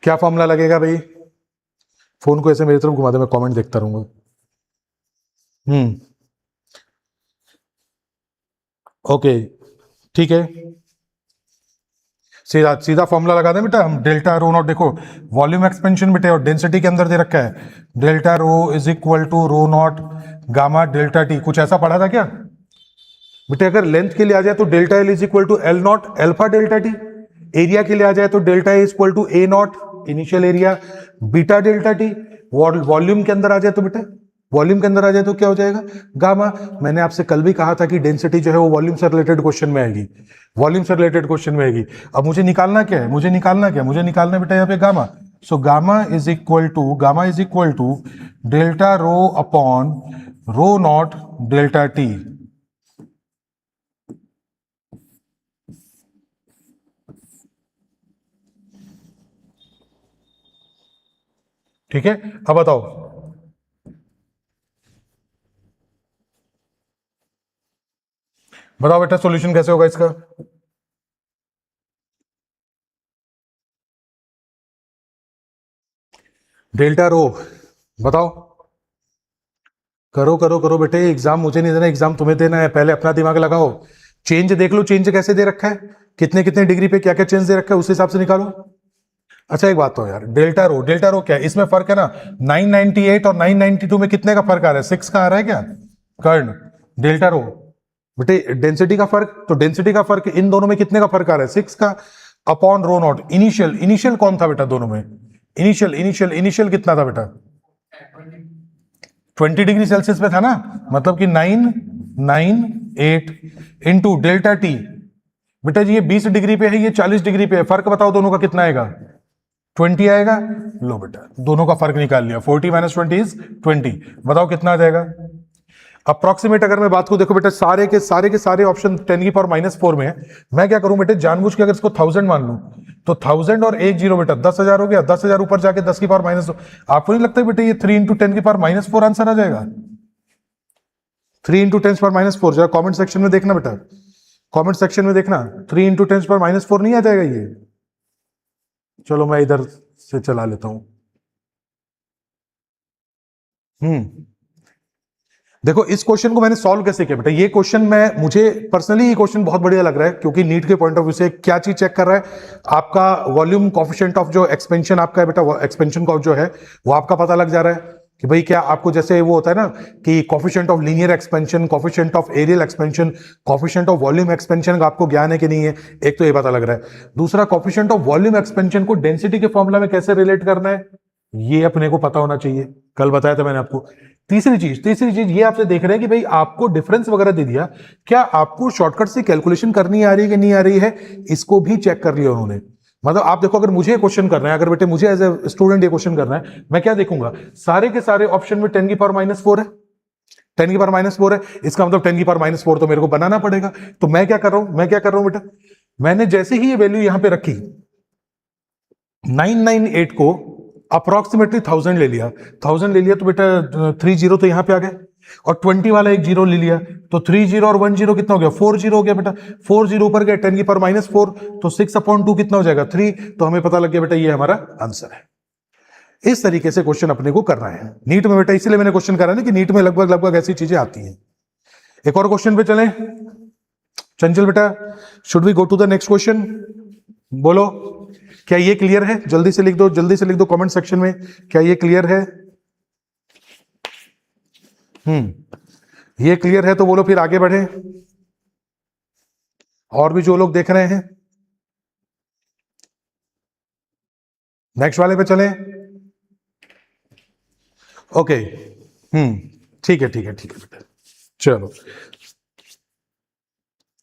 क्या फॉर्मूला लगेगा भाई? फोन को ऐसे मेरी तरफ घुमा दे, मैं कमेंट देखता रहूंगा। ओके ठीक है, सीधा सीधा फॉर्मूला लगा दें बेटा हम। डेल्टा रो नॉट, देखो वॉल्यूम एक्सपेंशन बेटे और डेंसिटी के अंदर दे रखा है, delta rho is equal to rho naught gamma delta T. कुछ ऐसा पढ़ा था क्या बेटे? अगर लेंथ के लिए आ जाए तो delta L is equal to L naught alpha delta T. Area के लिए आ जाए तो delta A is equal to A naught initial area beta delta T. Volume के अंदर आ जाए तो बेटा, वॉल्यूम के अंदर आ जाए तो क्या हो जाएगा? गामा। मैंने आपसे कल भी कहा था कि डेंसिटी जो है वो वॉल्यूम से रिलेटेड क्वेश्चन में आएगी, वॉल्यूम से रिलेटेड क्वेश्चन में आएगी। अब मुझे निकालना क्या है? मुझे निकालना बेटा यहाँ पे gamma. So gamma is equal to delta rho upon rho naught delta T. ठीक है, अब बताओ बेटा सॉल्यूशन कैसे होगा इसका? डेल्टा रो, बताओ। करो बेटे, एग्जाम मुझे नहीं देना, एग्जाम तुम्हें देना है। पहले अपना दिमाग लगाओ, चेंज देख लो, चेंज कैसे दे रखा है, कितने कितने डिग्री पे क्या क्या चेंज दे रखा है, उस हिसाब से निकालो। अच्छा एक बात तो यार, डेल्टा रो क्या है? इसमें फर्क है ना, 998 और 992 में कितने का फर्क आ रहा है? 6 का आ रहा है क्या कर्ण? डेल्टा रो बेटे डेंसिटी का फर्क, तो डेंसिटी का फर्क इन दोनों में कितने का फर्क आ रहा है? 6 का, अपॉन रो नॉट। इनिशियल कौन था बेटा दोनों में? इनिशियल कितना था बेटा? 20 डिग्री सेल्सियस पे था ना, मतलब कि 998 इंटू डेल्टा टी। बेटा जी ये 20 डिग्री पे है, ये 40 डिग्री पे है, फर्क बताओ दोनों का कितना आएगा? 20 आएगा। लो बेटा दोनों का फर्क निकाल लिया, 40 माइनस 20 इज 20। बताओ कितना आ जाएगा? अप्रोक्सीमेट अगर मैं बात को देखो बेटा, सारे के सारे ऑप्शन 10 की पावर -4 में है। मैं क्या करूं बेटे, जानबूझ के अगर इसको 1000 मान लूं तो 1000 और 1 0 बेटा 10,000 हो गया। 10,000 ऊपर जाके 10 की पावर -2। आपको नहीं लगता बेटे ये 3 इंटू 10 की पावर -4 आंसर आ जाएगा? 3 इंटू 10 पावर -4, जरा कॉमेंट सेक्शन में देखना बेटा, कॉमेंट सेक्शन में देखना, 3 इंटू 10 पावर -4 नहीं आ जाएगा ये? चलो मैं इधर से चला लेता हूं। देखो इस क्वेश्चन को मैंने सॉल्व कैसे किया बेटा, ये क्वेश्चन मुझे पर्सनली ये क्वेश्चन बहुत बढ़िया लग रहा है, क्योंकि नीट के पॉइंट ऑफ व्यू से क्या चीज चेक कर रहा है? आपका वॉल्यूम कोफिशिएंट ऑफ जो एक्सपेंशन आपका है बेटा, एक्सपेंशन का जो है वो आपका पता लग जा रहा है कि भाई क्या आपको जैसे वो होता है ना कि coefficient of linear expansion, coefficient of areal expansion, coefficient of volume expansion का आपको ज्ञान है कि नहीं है? एक तो ये पता लग रहा है। दूसरा, कोफिशिएंट ऑफ वॉल्यूम एक्सपेंशन को डेंसिटी के फॉर्मूला में कैसे रिलेट करना है, ये अपने को पता होना चाहिए, कल बताया था मैंने आपको। तीसरी चीज ये आपसे देख रहे हैं कि भाई आपको डिफरेंस वगैरह दे दिया, क्या आपको शॉर्टकट से कैलकुलेशन करनी आ रही है कि नहीं आ रही है, इसको भी चेक कर लिया उन्होंने। मतलब आप देखो, अगर मुझे क्वेश्चन करना है, अगर बेटे मुझे एज ए स्टूडेंट ये क्वेश्चन करना है, मैं क्या देखूंगा? सारे के सारे ऑप्शन में 10 की पावर -4 है, 10 की पावर -4 है, इसका मतलब 10 की पावर -4 तो मेरे को बनाना पड़ेगा। तो मैं क्या कर रहा हूं बेटा, मैंने जैसे ही ये वैल्यू यहां पे रखी 998 को अप्रोक्सीमेटली 1000 ले लिया, 1000 ले लिया तो बेटा 3 0 तो यहां पे आ गए, और 20 वाला एक 0 ले लिया तो 3 0 और 1 0 कितना हो गया? 4 0 हो गया बेटा। 4 0 ऊपर गया, 10 की पावर -4 तो 6/2 कितना हो जाएगा? 3। तो हमें पता लग गया बेटा ये हमारा आंसर है। इस तरीके से क्वेश्चन अपने को करना है नीट में बेटा, इसलिए मैंने क्वेश्चन करा ना कि नीट में लगभग ऐसी चीजें आती हैं। एक और क्वेश्चन पे चलें चंचल बेटा, should we go to the next question? बोलो क्या ये क्लियर है? जल्दी से लिख दो कमेंट सेक्शन में, क्या ये क्लियर है? ये क्लियर है तो बोलो, फिर आगे बढ़े। और भी जो लोग देख रहे हैं नेक्स्ट वाले पे चलें। ओके ठीक है बेटा, चलो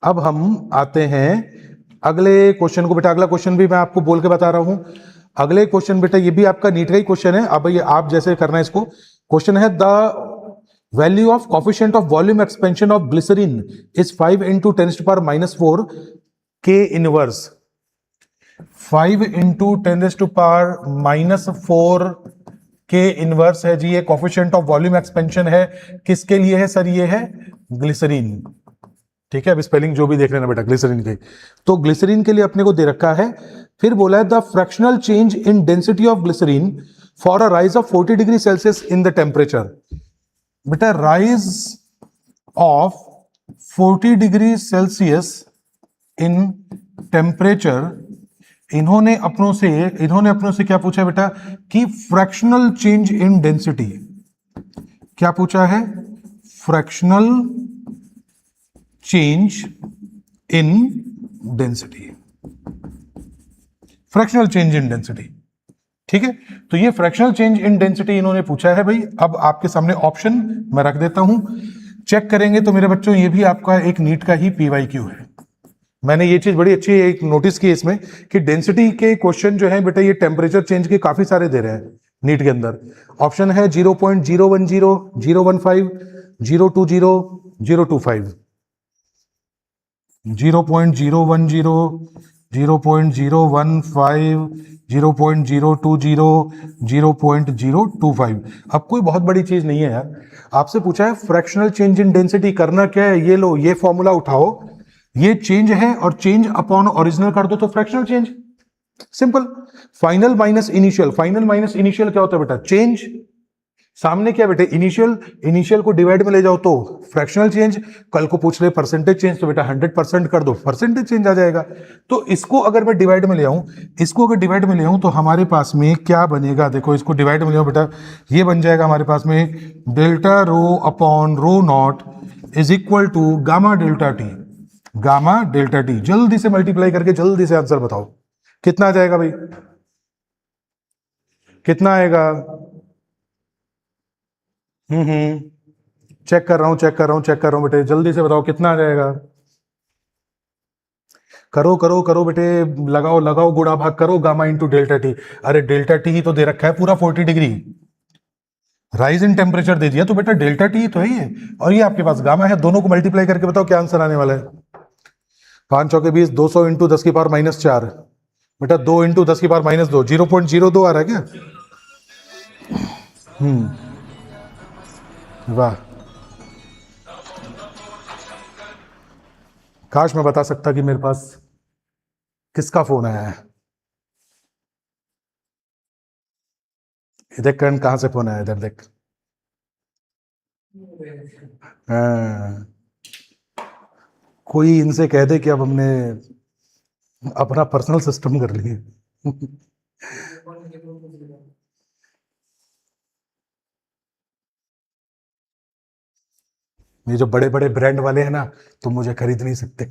अब हम आते हैं अगले क्वेश्चन को बेटा। अगला क्वेश्चन भी मैं आपको बोल के बता रहा हूं। अगले क्वेश्चन बेटा ये भी आपका नीट का ही क्वेश्चन है। अब ये आप जैसे करना है इसको, क्वेश्चन है the value of coefficient of volume expansion of glycerine is 5 into 10⁻⁴ के इनवर्स। 5 इंटू 10⁻⁴ के इनवर्स है जी, ये कोफिशिएंट ऑफ वॉल्यूम एक्सपेंशन है। किसके लिए है सर? ये है ग्लिसरीन। ठीक है, अभी स्पेलिंग जो भी देख लेना बेटा ग्लिसरीन के। तो ग्लिसरीन के लिए अपने को दे रखा है, फिर बोला है the fractional change in density of glycerine for a rise of 40 degree Celsius in the temperature. बेटा rise of 40 degree Celsius in temperature, इन्होंने अपनों से क्या पूछा बेटा कि फ्रैक्शनल चेंज इन डेंसिटी, क्या पूछा है, fractional change in density, fractional change in density. ठीक है, तो ये फ्रैक्शनल चेंज इन डेंसिटी इन्होंने पूछा है भाई। अब आपके सामने ऑप्शन मैं रख देता हूं, चेक करेंगे तो मेरे बच्चों ये भी आपका एक नीट का ही PYQ है। मैंने ये चीज बड़ी अच्छी एक नोटिस की इसमें कि डेंसिटी के क्वेश्चन जो है बेटा ये टेम्परेचर चेंज के काफी सारे दे रहे हैं नीट के अंदर। ऑप्शन है 0.010, 015, 020, 025, 0.010, 0.015, 0.020, 0.025। अब कोई बहुत बड़ी चीज नहीं है यार, आपसे पूछा है फ्रैक्शनल चेंज इन डेंसिटी करना क्या है, ये लो ये फॉर्मूला उठाओ, ये चेंज है और चेंज अपॉन ओरिजिनल कर दो तो fractional change, simple. Final minus initial, final minus initial क्या होता है बेटा, चेंज। सामने क्या बेटे, इनिशियल को डिवाइड में ले जाओ तो फ्रैक्शनल चेंज। कल को पूछ रहे परसेंटेज चेंज तो बेटा 100% कर दो, परसेंटेज चेंज आ जाएगा। तो इसको अगर मैं डिवाइड में ले आऊं, तो हमारे पास में क्या बनेगा, देखो इसको डिवाइड में ले आओ बेटा, ये बन जाएगा हमारे पास में delta rho upon rho naught is equal to gamma delta T, gamma delta T. जल्दी से मल्टीप्लाई करके जल्दी से आंसर बताओ कितना आ जाएगा भाई, कितना आएगा। चेक कर रहा हूं बेटे, जल्दी से बताओ कितना आ जाएगा। करो बेटे, लगाओ गुणा भाग करो, गामा इंटू डेल्टा टी। अरे डेल्टा टी ही तो दे रखा है पूरा 40 डिग्री, राइज इन टेम्परेचर दे दिया तो बेटा डेल्टा टी तो है ये, और ये आपके पास गामा है। दोनों को मल्टीप्लाई करके बताओ क्या आंसर आने वाला है। 5 चौके 20, 200 इंटू 10 की पावर -4, बेटा 2 इंटू 10 की पावर -2, 0.02 आ रहा है क्या। वाह, काश मैं बता सकता कि मेरे पास किसका फोन आया है। देख करण कहां से फोन आया, इधर देख। कोई इनसे कह दे कि अब हमने अपना पर्सनल सिस्टम कर लिए। ये जो बड़े बड़े ब्रांड वाले हैं ना, तो मुझे खरीद नहीं सकते।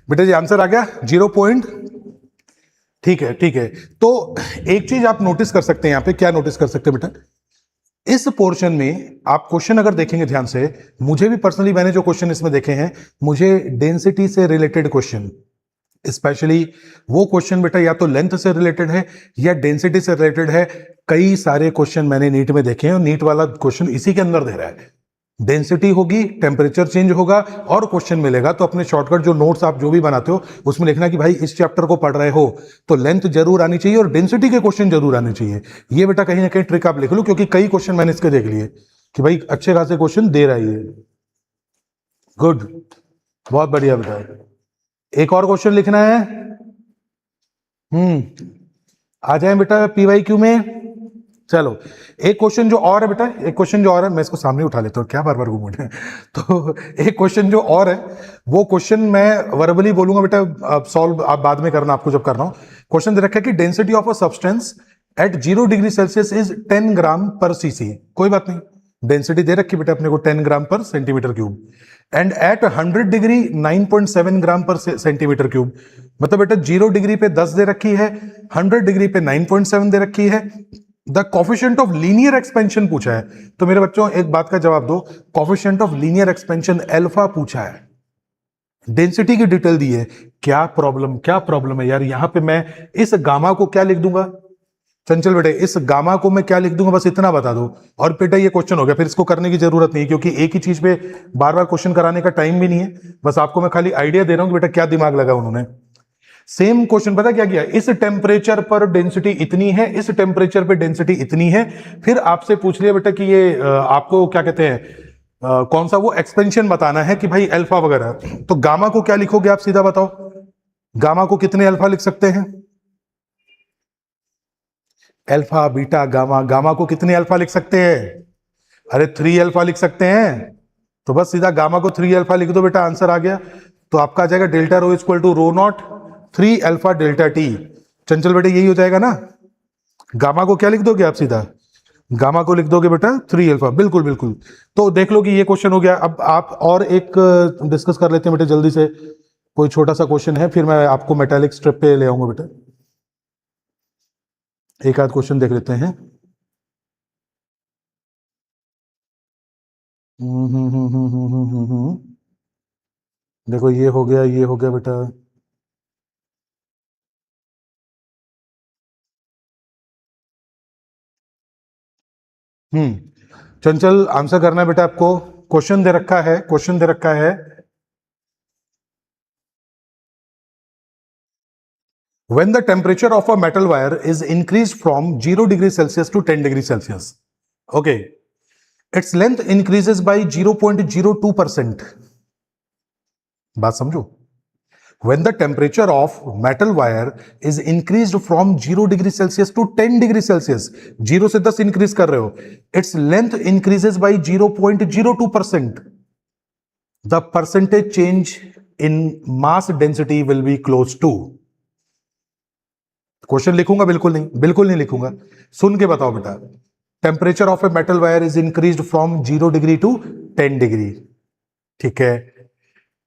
बेटा जी आंसर आ गया 0. ठीक है। तो एक चीज आप नोटिस कर सकते हैं यहां पे, क्या नोटिस कर सकते हैं बेटा, इस पोर्शन में आप क्वेश्चन अगर देखेंगे ध्यान से, मुझे भी पर्सनली मैंने जो क्वेश्चन इसमें देखे हैं, मुझे डेंसिटी से रिलेटेड क्वेश्चन, स्पेशली वो क्वेश्चन बेटा या तो लेंथ से रिलेटेड है या डेंसिटी से रिलेटेड है। कई सारे क्वेश्चन मैंने नीट में देखे हैं और नीट वाला क्वेश्चन इसी के अंदर दे रहा है। डेंसिटी होगी, टेम्परेचर चेंज होगा और क्वेश्चन मिलेगा। तो अपने शॉर्टकट जो नोट्स आप जो भी बनाते हो उसमें लिखना कि भाई इस चैप्टर को पढ़ रहे हो तो लेंथ जरूर आनी चाहिए और डेंसिटी के क्वेश्चन जरूर आने चाहिए। ये बेटा कहीं ना कहीं ट्रिक आप लिख लो, क्योंकि कई क्वेश्चन मैंने इसके देख लिए कि भाई अच्छे खासे क्वेश्चन दे रहा है। गुड, बहुत बढ़िया बेटा। एक और क्वेश्चन लिखना है। आ जाए बेटा PYQ में। चलो एक क्वेश्चन जो और है बेटा, मैं इसको सामने उठा लेता हूँ, क्या बार बार घूम उठे। तो एक क्वेश्चन जो और है, वो क्वेश्चन मैं वर्बली बोलूंगा बेटा, अब सॉल्व आप बाद में करना, आपको जब करना हो। क्वेश्चन दे रखा है कि density of a substance eight 0 degree Celsius is 10 gram पर cc। कोई बात नहीं, डेंसिटी दे रखी बेटा अपने को 10 gram per centimetre cube, and at 100 degree 9.7 gram per centimetre cube. मतलब बेटा 0 डिग्री पे 10 दे रखी है, 100 डिग्री पे 9.7 दे रखी है। The coefficient of linear expansion पूछा है। तो मेरे बच्चों एक बात का जवाब दो, coefficient of linear expansion alpha पूछा है, डेंसिटी की डिटेल दी है। क्या प्रॉब्लम है यार, यहां पे मैं इस गामा को क्या लिख दूंगा, चंचल बेटे इस गामा को मैं क्या लिख दूंगा, बस इतना बता दो और बेटा ये क्वेश्चन हो गया, फिर इसको करने की जरूरत नहीं, क्योंकि एक ही चीज पे बार बार क्वेश्चन कराने का टाइम भी नहीं है, बस आपको मैं खाली आइडिया दे रहा हूं कि बेटा क्या दिमाग लगा उन्होंने। सेम क्वेश्चन पता क्या किया, इस टेम्परेचर पर डेंसिटी इतनी है, इस टेम्परेचर पे डेंसिटी इतनी है, फिर आपसे पूछ लिया बेटा कि ये आपको क्या कहते हैं, कौन सा वो एक्सपेंशन बताना है कि भाई अल्फा वगैरह, तो गामा को क्या लिखोगे आप सीधा बताओ, गामा को कितने अल्फा लिख सकते हैं, अल्फा बीटा गामा, गामा को कितने अल्फा लिख सकते हैं, अरे 3 अल्फा लिख सकते हैं, तो बस सीधा गामा को 3 अल्फा लिख दो बेटा, आंसर आ गया। तो आपका आ जाएगा delta rho equal to rho naught 3 alpha delta T. Chanchal बेटे यही हो जाएगा ना, गामा को क्या लिख दोगे आप सीधा, गामा को लिख दोगे बेटा 3 अल्फा, बिल्कुल बिल्कुल। तो देख लो कि ये क्वेश्चन हो गया। अब आप और एक डिस्कस कर लेते हैं बेटे जल्दी से, कोई छोटा सा क्वेश्चन है, फिर मैं आपको मेटालिक स्ट्रिप पे ले आऊंगा बेटा, एक आध क्वेश्चन देख लेते हैं। देखो ये हो गया, ये हो गया बेटा, चंचल आंसर करना है बेटा आपको, क्वेश्चन दे रखा है, क्वेश्चन दे रखा है, when the temperature of a metal wire is increased from 0 degree Celsius to 10 degree Celsius, okay, its length increases by 0.02%, बात समझो, when the temperature of metal wire is increased from 0 degree Celsius to 10 degree Celsius, 0 से 10 increase कर रहे हो, its length increases by 0.02%, the percentage change in mass density will be close to, question लिखूंगा बिल्कुल नहीं, बिल्कुल नहीं लिखूंगा, सुन के बताओ बेटा, temperature of a metal wire is increased from 0 degree to 10 degree, ठीक है,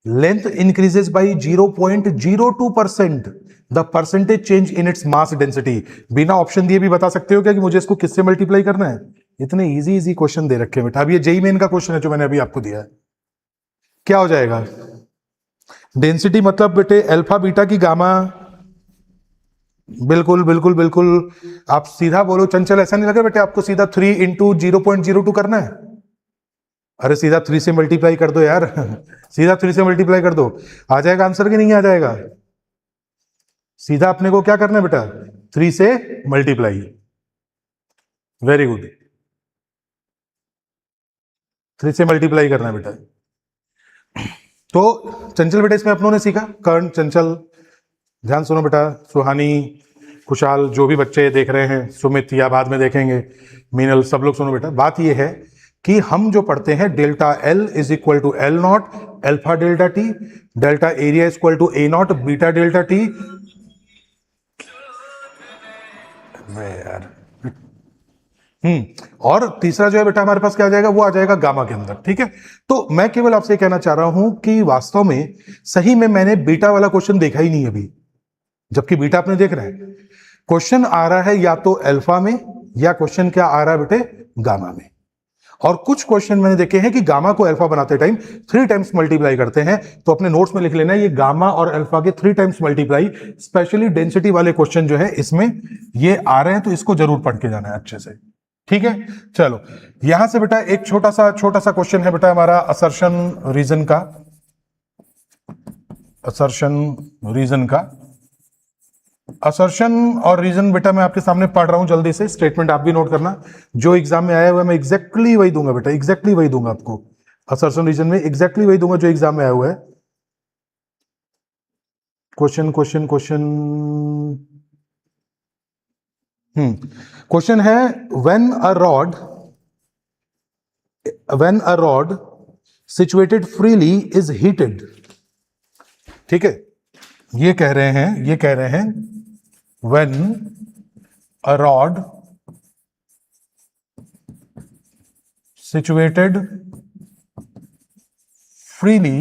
length increases by 0.02%, the percentage change in its mass density. बिना ऑप्शन दिए भी बता सकते हो क्या कि मुझे इसको किससे मल्टीप्लाई करना है, इतने इजी इजी क्वेश्चन दे रखे हैं बेटा। अब ये जेई मेन का क्वेश्चन है जो मैंने अभी आपको दिया है, क्या हो जाएगा, डेंसिटी मतलब बेटे अल्फा बीटा की गामा, बिल्कुल बिल्कुल बिल्कुल, आप सीधा बोलो चंचल, ऐसा नहीं लगा बेटे आपको सीधा 3 इंटू 0.02 करना है, अरे सीधा 3 से मल्टीप्लाई कर दो यार सीधा 3 से मल्टीप्लाई कर दो, आ जाएगा आंसर कि नहीं आ जाएगा, सीधा अपने को क्या करना है बेटा, 3 से मल्टीप्लाई, वेरी गुड, 3 से मल्टीप्लाई करना है बेटा। तो चंचल बेटा इसमें अपनों ने सीखा, कर्ण, चंचल, ध्यान सुनो बेटा, सुहानी, खुशहाल, जो भी बच्चे देख रहे हैं, सुमित या बाद में देखेंगे, मीनल, सब लोग सुनो बेटा, बात यह है कि हम जो पढ़ते हैं delta L is equal to L naught alpha delta T, delta area is equal to A naught beta delta T, यार और तीसरा जो है बेटा हमारे पास क्या आ जाएगा, वो आ जाएगा गामा के अंदर, ठीक है। तो मैं केवल आपसे कहना चाह रहा हूं कि वास्तव में सही में मैंने बीटा वाला क्वेश्चन देखा ही नहीं अभी, जबकि बीटा आपने देख रहे हैं, क्वेश्चन आ रहा है या तो अल्फा में या क्वेश्चन क्या आ रहा है बेटे गामा में, और कुछ क्वेश्चन मैंने देखे हैं कि गामा को अल्फा बनाते टाइम 3 टाइम्स मल्टीप्लाई करते हैं, तो अपने नोट्स में लिख लेना ये गामा और अल्फा के 3 टाइम्स मल्टीप्लाई, स्पेशली डेंसिटी वाले क्वेश्चन जो है इसमें ये आ रहे हैं, तो इसको जरूर पढ़ के जाना है अच्छे से, ठीक है। चलो यहां से बेटा एक छोटा सा क्वेश्चन है बेटा हमारा असर्शन रीजन का, असर्शन रीजन का, असर्शन और रीजन बेटा मैं आपके सामने पढ़ रहा हूं जल्दी से, स्टेटमेंट आप भी नोट करना, जो एग्जाम में आया हुआ है मैं एग्जैक्टली वही दूंगा बेटा, एग्जैक्टली वही दूंगा आपको, असर्शन रीजन में एग्जैक्टली वही दूंगा जो एग्जाम में आया हुआ है। क्वेश्चन क्वेश्चन क्वेश्चन क्वेश्चन है, when a rod situated freely is heated, ठीक है, ये कह रहे हैं when a rod situated freely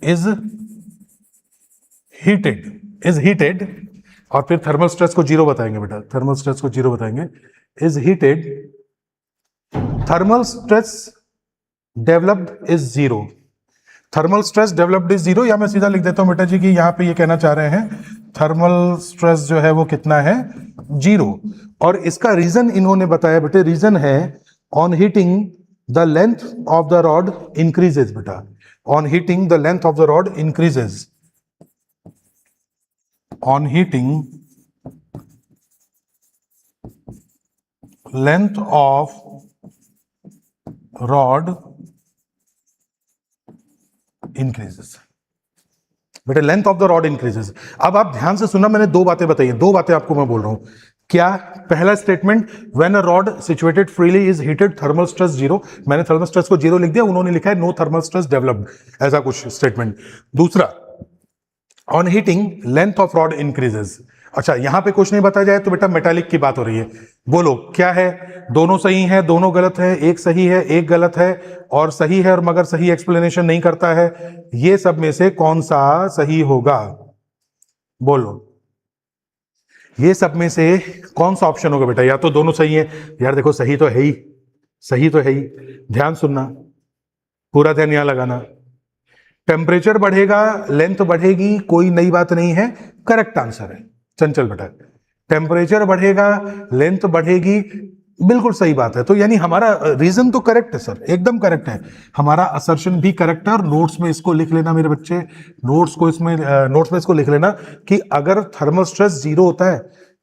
is heated, और फिर थर्मल स्ट्रेस को 0 बताएंगे बेटा, थर्मल स्ट्रेस को 0 बताएंगे, is heated, thermal stress developed is 0, thermal stress developed is 0, या मैं सीधा लिख देता हूं बेटा जी कि यहां पे ये कहना चाह रहे हैं थर्मल स्ट्रेस जो है वो कितना है, 0। और इसका रीजन इन्होंने बताया बेटे, रीजन है on heating the length of the rod increases बेटा, on heating the length of the rod increases, on heating length of rod increases. बेटा length of the rod increases. अब आप ध्यान से सुनना, मैंने दो बातें बताई हैं, दो बातें आपको मैं बोल रहा हूं। क्या? पहला statement, when a rod situated freely is heated thermal stress 0, मैंने थर्मल स्ट्रेस को 0 लिख दिया, उन्होंने लिखा है नो थर्मल स्ट्रेस डेवलप्ड, ऐसा कुछ स्टेटमेंट। दूसरा, on heating length of rod increases. अच्छा, यहां पे कुछ नहीं बताया जाए तो बेटा मेटालिक की बात हो रही है। बोलो क्या है? दोनों सही है, दोनों गलत है, एक सही है एक गलत है, और सही है और मगर सही एक्सप्लेनेशन नहीं करता है, ये सब में से कौन सा सही होगा? बोलो, ये सब में से कौन सा ऑप्शन होगा बेटा? या तो दोनों सही है, यार देखो सही तो है ही, सही तो है ही, ध्यान सुनना, पूरा ध्यान यहां लगाना। टेम्परेचर बढ़ेगा, लेंथ बढ़ेगी, कोई नई बात नहीं है, करेक्ट आंसर है चंचल बेटा। टेम्परेचर बढ़ेगा, लेंथ बढ़ेगी, बिल्कुल सही बात है। तो यानी हमारा रीजन तो करेक्ट है सर, एकदम करेक्ट है, हमारा असर्शन भी करेक्ट है। और नोट्स में इसको लिख लेना मेरे बच्चे, नोट्स में इसको लिख लेना कि अगर थर्मल स्ट्रेस 0 होता है,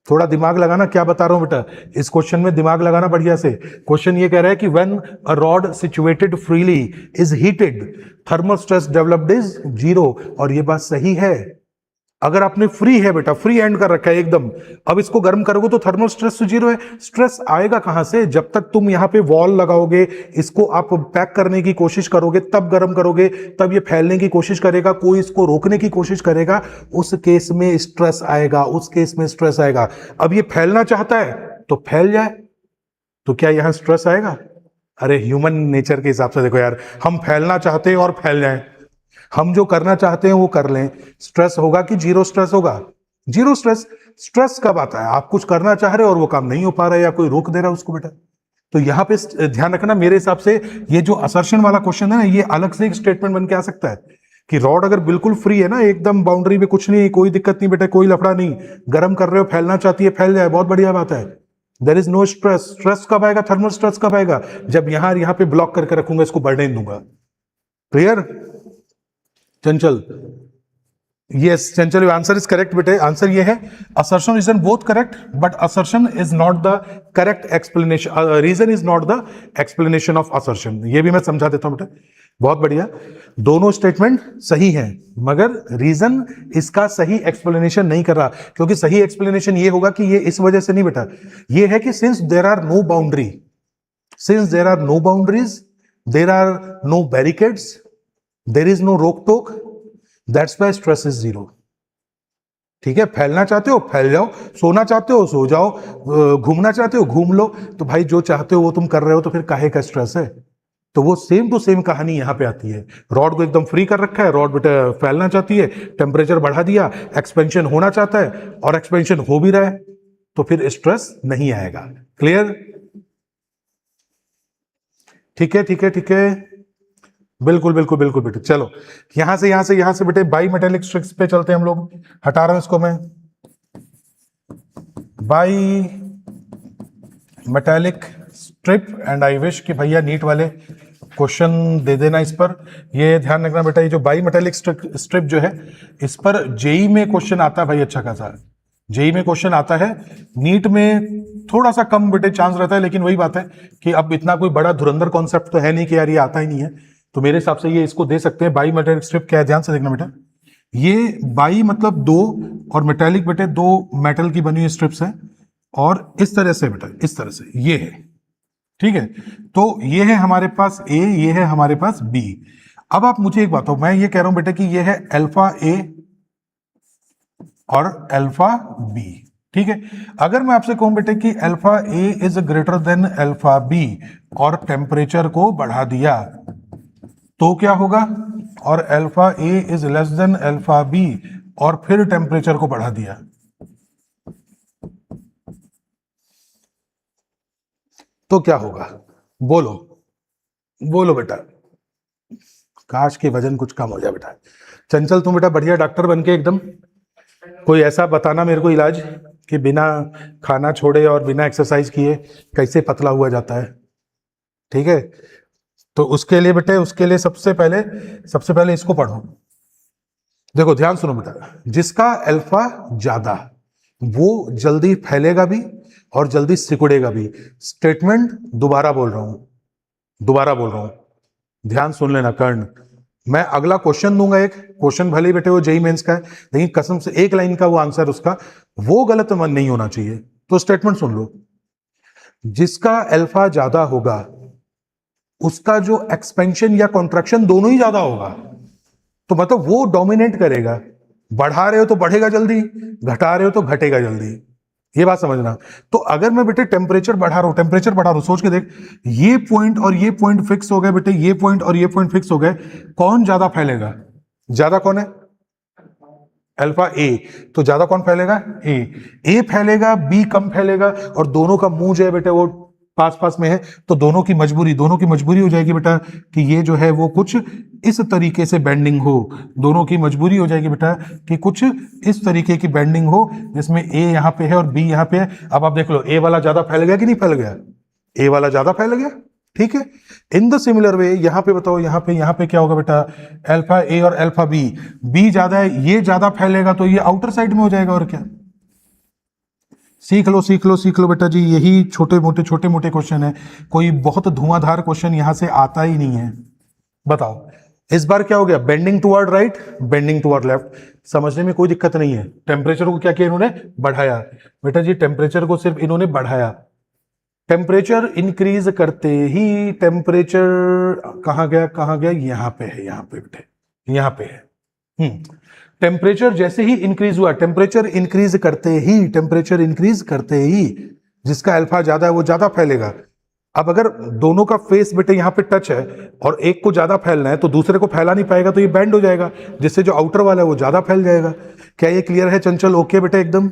थोड़ा दिमाग लगाना, क्या बता रहा हूं बेटा, इस क्वेश्चन में दिमाग लगाना बढ़िया से। क्वेश्चन ये कह रहा है कि when a rod situated freely is heated thermal stress developed is 0, और ये बात सही है। अगर आपने फ्री है बेटा, फ्री एंड कर रखा है एकदम, अब इसको गर्म करोगे तो थर्मल स्ट्रेस तो 0 है। स्ट्रेस आएगा कहां से? जब तक तुम यहां पे वॉल लगाओगे, इसको आप पैक करने की कोशिश करोगे, तब गर्म करोगे, तब ये फैलने की कोशिश करेगा, कोई इसको रोकने की कोशिश करेगा, उस केस में स्ट्रेस आएगा, उस केस में स्ट्रेस आएगा। अब ये फैलना चाहता है तो फैल जाए, तो क्या यहां स्ट्रेस आएगा? अरे ह्यूमन नेचर के हिसाब से देखो यार, हम फैलना चाहते हैं और फैल जाएं, हम जो करना चाहते हैं वो कर लें, स्ट्रेस होगा कि 0 स्ट्रेस होगा? 0 स्ट्रेस। स्ट्रेस कब आता है? आप कुछ करना चाह रहे हो और वो काम नहीं हो पा रहा है, या कोई रोक दे रहा है उसको बेटा। तो यहां पे ध्यान रखना, मेरे हिसाब से ये जो असर्शन वाला क्वेश्चन है ना, ये अलग से एक स्टेटमेंट बन के आ सकता है कि रॉड अगर बिल्कुल फ्री है ना, एकदम बाउंड्री में कुछ नहीं, कोई दिक्कत नहीं बेटा, कोई लफड़ा नहीं, गर्म कर रहे हो, फैलना चाहती है फैल जाए, बहुत बढ़िया बात है, there is no stress. Stress कब आएगा? थर्मल स्ट्रेस कब आएगा? जब यहां पे ब्लॉक करके रखूंगा, इसको बढ़ने दूंगा। Clear Chanchal? yes Chanchal, your answer is correct बेटे। आंसर ये है, assertion reason both correct, but assertion is not the correct explanation, reason is not the explanation of assertion। ये भी मैं समझा देता हूं बेटे, बहुत बढ़िया। दोनों स्टेटमेंट सही हैं, मगर रीजन इसका सही एक्सप्लेनेशन नहीं कर रहा, क्योंकि सही एक्सप्लेनेशन ये होगा कि ये इस वजह से नहीं बेटा, ये है कि since there are no boundary, since there are no boundaries, there are no barricades, there is no रोक टोक, दैट्स वाई स्ट्रेस इज 0। ठीक है, फैलना चाहते हो फैल जाओ, सोना चाहते हो सो जाओ, घूमना चाहते हो घूम लो, तो भाई जो चाहते हो वो तुम कर रहे हो, तो फिर काहे का स्ट्रेस है? तो वो सेम टू सेम कहानी यहां पे आती है। रॉड को एकदम फ्री कर रखा है, रॉड बेटा फैलना चाहती है, टेम्परेचर बढ़ा दिया, एक्सपेंशन होना चाहता है और एक्सपेंशन हो भी रहा है, तो फिर स्ट्रेस नहीं आएगा। क्लियर? ठीक है ठीक है ठीक है, बिल्कुल बिल्कुल बिल्कुल बेटे। चलो यहां से बेटे बाई मेटेलिक स्ट्रिप्स पे चलते हैं हम लोग। हटा रहा हूं इसको मैं, by metallic strip, and I wish कि भैया नीट वाले क्वेश्चन दे देना इस पर। ये ध्यान रखना बेटा, ये जो बाई मेटेलिक स्ट्रिप जो है, इस पर जेई में क्वेश्चन आता है भाई, अच्छा खासा जेई में क्वेश्चन आता है। नीट में थोड़ा सा कम बेटे चांस रहता है, लेकिन वही बात है कि अब इतना कोई बड़ा धुरंधर कॉन्सेप्ट तो है नहीं कि यार ये आता ही नहीं है, तो मेरे हिसाब से ये इसको दे सकते हैं। बाई मेटेलिक स्ट्रिप क्या है, ध्यान से देखना बेटा, ये बाई मतलब 2 और मेटेलिक बेटे 2 मेटल की बनी हुई स्ट्रिप्स हैं, और इस तरह से बेटा, इस तरह से ये है। ठीक है, तो ये है हमारे पास ए, ये है हमारे पास बी। अब आप मुझे एक बात हो, मैं ये कह रहा हूं बेटा कि ये है अल्फा ए और अल्फा बी। ठीक है, अगर मैं आपसे कहूं बेटे कि alpha A is greater than alpha B और टेम्परेचर को बढ़ा दिया, तो क्या होगा? और alpha A is less than alpha B और फिर टेम्परेचर को बढ़ा दिया, तो क्या होगा? बोलो बोलो बेटा, काश के वजन कुछ कम हो जाए बेटा। चंचल तुम बेटा बढ़िया डॉक्टर बन के एकदम कोई ऐसा बताना मेरे को इलाज कि बिना खाना छोड़े और बिना एक्सरसाइज किए कैसे पतला हुआ जाता है। ठीक है, तो उसके लिए बेटे, उसके लिए सबसे पहले इसको पढ़ो। देखो ध्यान सुनो बेटा, जिसका अल्फा ज्यादा वो जल्दी फैलेगा भी और जल्दी सिकुड़ेगा भी। स्टेटमेंट दोबारा बोल रहा हूं, ध्यान सुन लेना कर्ण। मैं अगला क्वेश्चन दूंगा, एक क्वेश्चन भले ही बेटे वो जेई मेंस का है, लेकिन कसम से एक लाइन का वो आंसर उसका वो गलत मन नहीं होना चाहिए। तो स्टेटमेंट सुन लो, जिसका अल्फा ज्यादा होगा उसका जो एक्सपेंशन या कॉन्ट्रैक्शन दोनों ही ज्यादा होगा। तो मतलब वो डोमिनेट करेगा। बढ़ा रहे हो तो बढ़ेगा जल्दी, घटा रहे हो तो घटेगा जल्दी। ये बात समझना। तो अगर मैं बेटे टेम्परेचर बढ़ा रहा हूं, सोच के देख, ये पॉइंट और ये पॉइंट फिक्स हो गए बेटे, ये पॉइंट और ये पॉइंट फिक्स हो गए, कौन ज्यादा फैलेगा? ज्यादा कौन है? अल्फा ए। तो ज्यादा कौन फैलेगा? ए फैलेगा, बी कम फैलेगा, और दोनों का मुंह जो है बेटे वो पास पास में है, तो दोनों की मजबूरी हो जाएगी बेटा कि ये जो है वो कुछ इस तरीके से बेंडिंग हो। दोनों की मजबूरी हो जाएगी बेटा कि कुछ इस तरीके की बेंडिंग हो, जिसमें ए यहां पे है और बी यहां पे है। अब आप देख लो, ए वाला ज्यादा फैल गया कि नहीं फैल गया? ए वाला ज्यादा फैल गया, ठीक है। इन द सिमिलर वे यहां पे बताओ, यहां पे क्या होगा बेटा? अल्फा ए और अल्फा बी, बी ज्यादा है, ये ज्यादा फैलेगा, तो ये आउटर साइड में हो जाएगा। और क्या? सीख लो बेटा जी, यही छोटे मोटे क्वेश्चन है, कोई बहुत धुआंधार क्वेश्चन यहां से आता ही नहीं है। बताओ इस बार क्या हो गया? Bending toward right, bending toward left, समझने में कोई दिक्कत नहीं है। टेम्परेचर को क्या किया इन्होंने? बढ़ाया। बेटा जी टेम्परेचर को सिर्फ इन्होंने बढ़ाया। टेम्परेचर इंक्रीज करते ही टेम्परेचर कहां गया? यहां पे है, यहां पे बेटे, यहां पे है। टेम्परेचर जैसे ही इंक्रीज हुआ, टेम्परेचर इंक्रीज करते ही जिसका अल्फा ज्यादा है वो ज्यादा फैलेगा। अब अगर दोनों का फेस बेटे यहां पे टच है और एक को ज्यादा फैलना है तो दूसरे को फैला नहीं पाएगा, तो ये बैंड हो जाएगा, जिससे जो आउटर वाला है वो ज्यादा फैल जाएगा। क्या ये क्लियर है चंचल? ओके बेटे एकदम?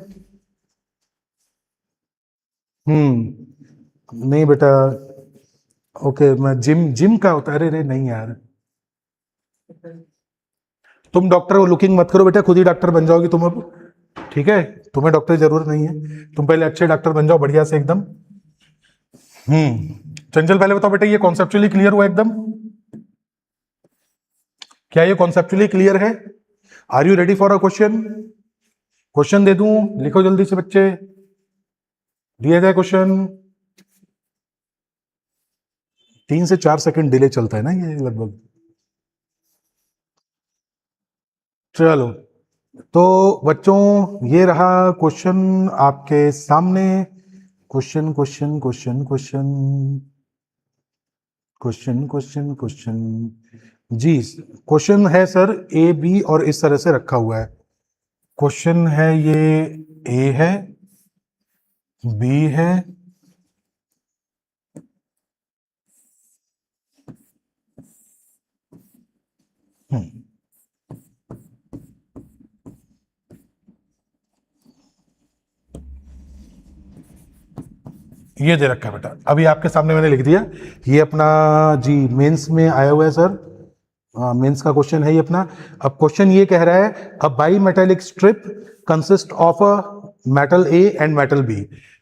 नहीं बेटा, ओके। मैं जिम का होता है? अरे नहीं यार, तुम डॉक्टर लुकिंग मत करो बेटा, खुद ही डॉक्टर बन जाओगी तुम अब, ठीक है। तुम्हें डॉक्टर की जरूरत नहीं है, तुम पहले अच्छे डॉक्टर बन जाओ बढ़िया से एकदम। चंचल पहले बताओ बेटा, ये कॉन्सेप्चुअली क्लियर हुआ एकदम? क्या ये कॉन्सेप्चुअली क्लियर है? Are you ready for a question? Question दे दूं? लिखो जल्दी से बच्चे, दिया जाए क्वेश्चन। 3 से 4 सेकंड डिले चलता है ना ये लगभग। चलो तो बच्चों, ये रहा क्वेश्चन आपके सामने। क्वेश्चन जी। क्वेश्चन है सर ए बी और इस तरह से रखा हुआ है। क्वेश्चन है ये ए है, बी है, ये दे रखा है बेटा। अभी आपके सामने मैंने लिख दिया, ये अपना जी मेंस में आया हुआ है सर, मेंस का क्वेश्चन है ये अपना। अब क्वेश्चन ये कह रहा है, a bimetallic strip consist of a metal A and metal B.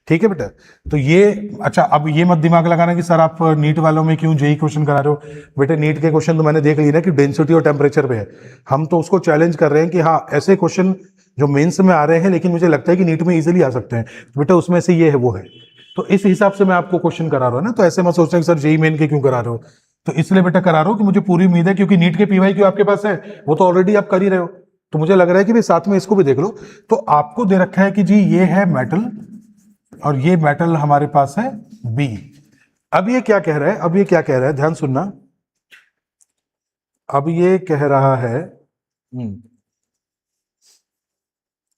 ठीक है बेटा, तो ये अच्छा, अब ये मत दिमाग लगाना कि सर आप नीट वालों में क्यों जेई क्वेश्चन करा रहे हो। बेटे नीट के क्वेश्चन तो मैंने देख लिया ना कि डेंसिटी और टेम्परेचर पे है। हम तो उसको चैलेंज कर रहे हैं कि हाँ ऐसे क्वेश्चन जो मेंस में आ रहे हैं लेकिन मुझे लगता है कि नीट में इजीली आ सकते हैं, बेटा उसमें से ये है वो है। तो इस हिसाब से मैं आपको क्वेश्चन करा रहा हूँ ना, तो ऐसे मत सोचना कि सर जेई मेन के क्यों करा रहे हो। तो इसलिए बेटा करा रहा हूँ कि मुझे पूरी उम्मीद है, क्योंकि नीट के पीवाई क्यों आपके पास है वो तो ऑलरेडी आप कर ही रहे हो, तो मुझे लग रहा है कि भाई साथ में इसको भी देख लो। तो आपको दे रखा है कि जी ये है मेटल और ये मेटल हमारे पास है बी। अब ये क्या कह रहा है, ध्यान सुनना। अब ये कह रहा है,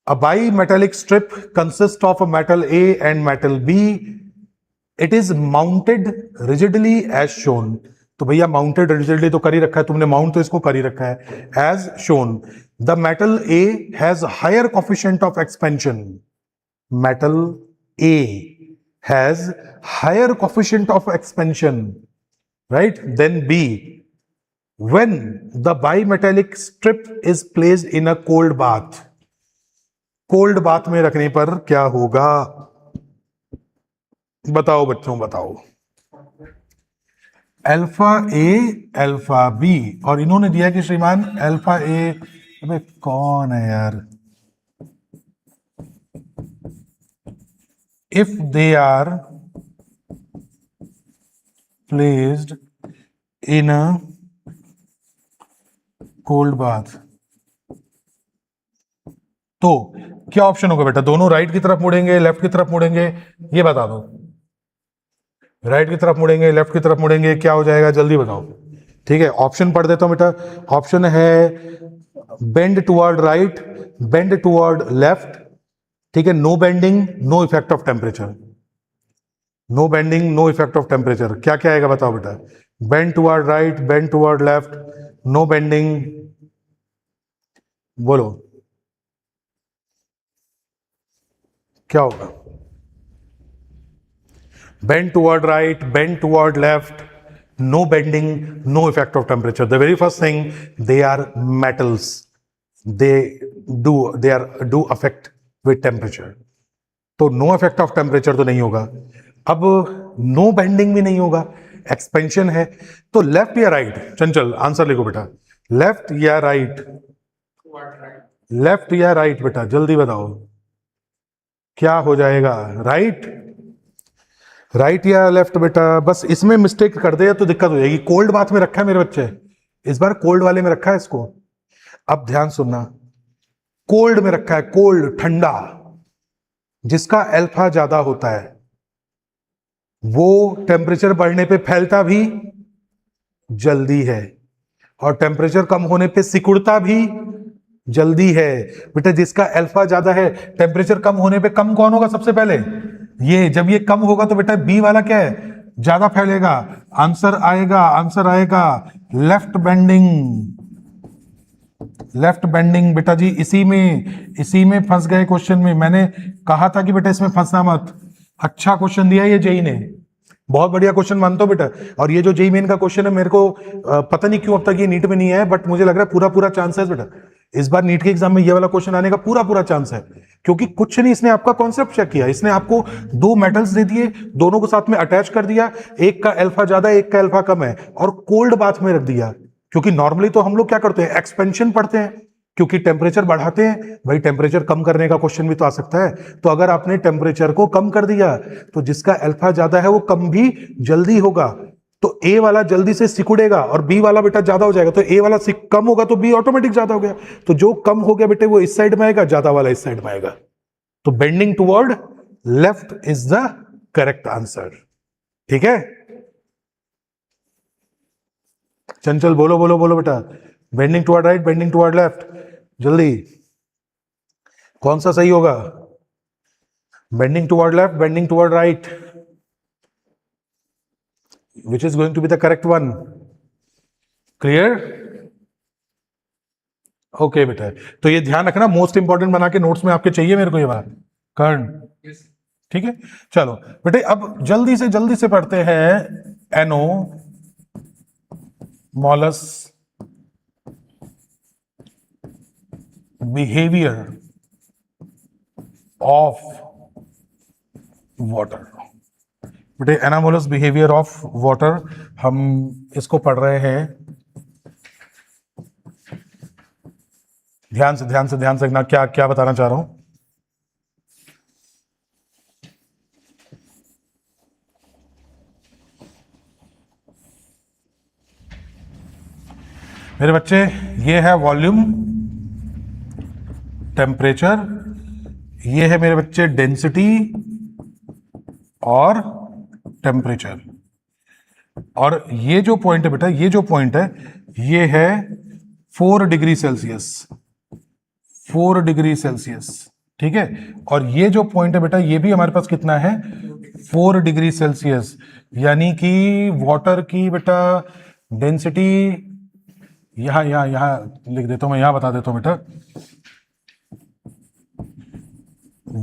a bimetallic strip consists of a metal A and metal B. It is mounted rigidly as shown. तो भैया माउंटेड रिजिडली तो कर ही रखा है तुमने, माउंट तो इसको कर ही रखा है as shown. The metal A has higher coefficient of expansion, metal A has higher coefficient of expansion, right, then B when the bimetallic strip is placed in a cold bath. Cold bath में रखने पर क्या होगा? बताओ बच्चों बताओ। Alpha ए alpha B, और इन्होंने दिया कि श्रीमान अल्फा ए, अबे कौन है यार, if they are placed in a cold bath, तो क्या ऑप्शन होगा बेटा? दोनों राइट की तरफ मुड़ेंगे, लेफ्ट की तरफ मुड़ेंगे, ये बता दो। राइट की तरफ मुड़ेंगे, लेफ्ट की तरफ मुड़ेंगे, क्या हो जाएगा जल्दी बताओ। ठीक है, ऑप्शन पढ़ देता हूं बेटा। ऑप्शन है bend toward right, bend toward left, ठीक है, no bending, no effect of temperature. No bending, no effect of temperature, क्या क्या आएगा बताओ बेटा? Bend toward right, bend toward left, no bending, बोलो क्या होगा? bend toward right, bend toward left, no bending, no effect of temperature. The very first thing, they are metals. They affect with temperature. तो no effect of temperature तो नहीं होगा। अब no bending भी नहीं होगा, एक्सपेंशन है, तो लेफ्ट या राइट? चंचल आंसर लिखो बेटा, लेफ्ट या राइट? लेफ्ट या राइट बेटा, जल्दी बताओ क्या हो जाएगा? राइट? राइट या लेफ्ट बेटा? बस इसमें मिस्टेक कर दे तो दिक्कत हो जाएगी। कोल्ड बाथ में रखा है मेरे बच्चे, इस बार कोल्ड वाले में रखा है इसको। अब ध्यान सुनना, कोल्ड में रखा है, कोल्ड ठंडा, जिसका अल्फा ज्यादा होता है वो टेम्परेचर बढ़ने पे फैलता भी जल्दी है, और टेम्परेचर कम होने पे सिकुड़ता भी जल्दी है। बेटा जिसका अल्फा ज्यादा है, टेम्परेचर कम होने पे कम कौन होगा सबसे पहले? ये। जब ये कम होगा तो बेटा बी वाला क्या है? ज्यादा फैलेगा। आंसर आएगा लेफ्ट बेंडिंग। लेफ्ट बेंडिंग बेटा जी, इसी में फंस गए क्वेश्चन में। मैंने कहा था कि बेटा इसमें फंसना मत। अच्छा क्वेश्चन दिया ये जेई ने, बहुत बढ़िया क्वेश्चन मानता हूं बेटा। और ये जो जेई मेन का क्वेश्चन है, मेरे को पता नहीं क्यों अब तक ये नीट में नहीं है, बट मुझे लग रहा है पूरा चांस है बेटा इस बार नीट के एग्जाम में ये वाला क्वेश्चन आने का पूरा चांस है। क्योंकि कुछ नहीं, इसने आपका कॉन्सेप्ट चेक किया, इसने आपको दो मेटल्स दे दिए, दोनों को साथ में अटैच कर दिया, एक का अल्फा ज्यादा एक का अल्फा कम है, और कोल्ड बाथ में रख दिया। क्योंकि नॉर्मली तो हम लोग क्या करते हैं, एक्सपेंशन पढ़ते हैं, क्योंकि टेम्परेचर बढ़ाते हैं भाई, टेम्परेचर कम करने का क्वेश्चन भी तो आ सकता है। तो अगर आपने टेम्परेचर को कम कर दिया तो जिसका अल्फा ज्यादा है वो कम भी जल्दी होगा, तो ए वाला जल्दी से सिकुड़ेगा, और बी वाला बेटा ज्यादा हो जाएगा, तो ए वाला कम होगा तो बी ऑटोमेटिक ज्यादा हो गया। तो जो कम हो गया बेटे वो इस साइड में आएगा, ज्यादा वाला इस साइड में आएगा। तो bending toward left is the correct answer. ठीक है, चंचल बोलो बेटा, bending toward right, bending toward left, जल्दी कौन सा सही होगा? Bending toward left, bending toward right, which is going to be the correct one? Clear? Okay बेटा, तो ये ध्यान रखना, मोस्ट इंपॉर्टेंट बना के नोट्स में आपके चाहिए मेरे को ये बात कर्ण। ठीक है, चलो बेटे अब जल्दी से पढ़ते हैं एनो मॉलस बिहेवियर ऑफ वाटर। बेटे एनामोलस बिहेवियर ऑफ वाटर, हम इसको पढ़ रहे हैं। ध्यान से देखना क्या बताना चाह रहा हूं। मेरे बच्चे ये है वॉल्यूम, टेम्परेचर, ये है मेरे बच्चे डेंसिटी और टेम्परेचर, और ये जो पॉइंट है बेटा, ये जो पॉइंट है ये है 4 डिग्री सेल्सियस, 4 डिग्री सेल्सियस। ठीक है, और ये जो पॉइंट है बेटा ये भी हमारे पास कितना है? 4 डिग्री सेल्सियस। यानी कि वाटर की बेटा डेंसिटी, यहां लिख देता हूं मैं, यहां बता देता हूं बेटा,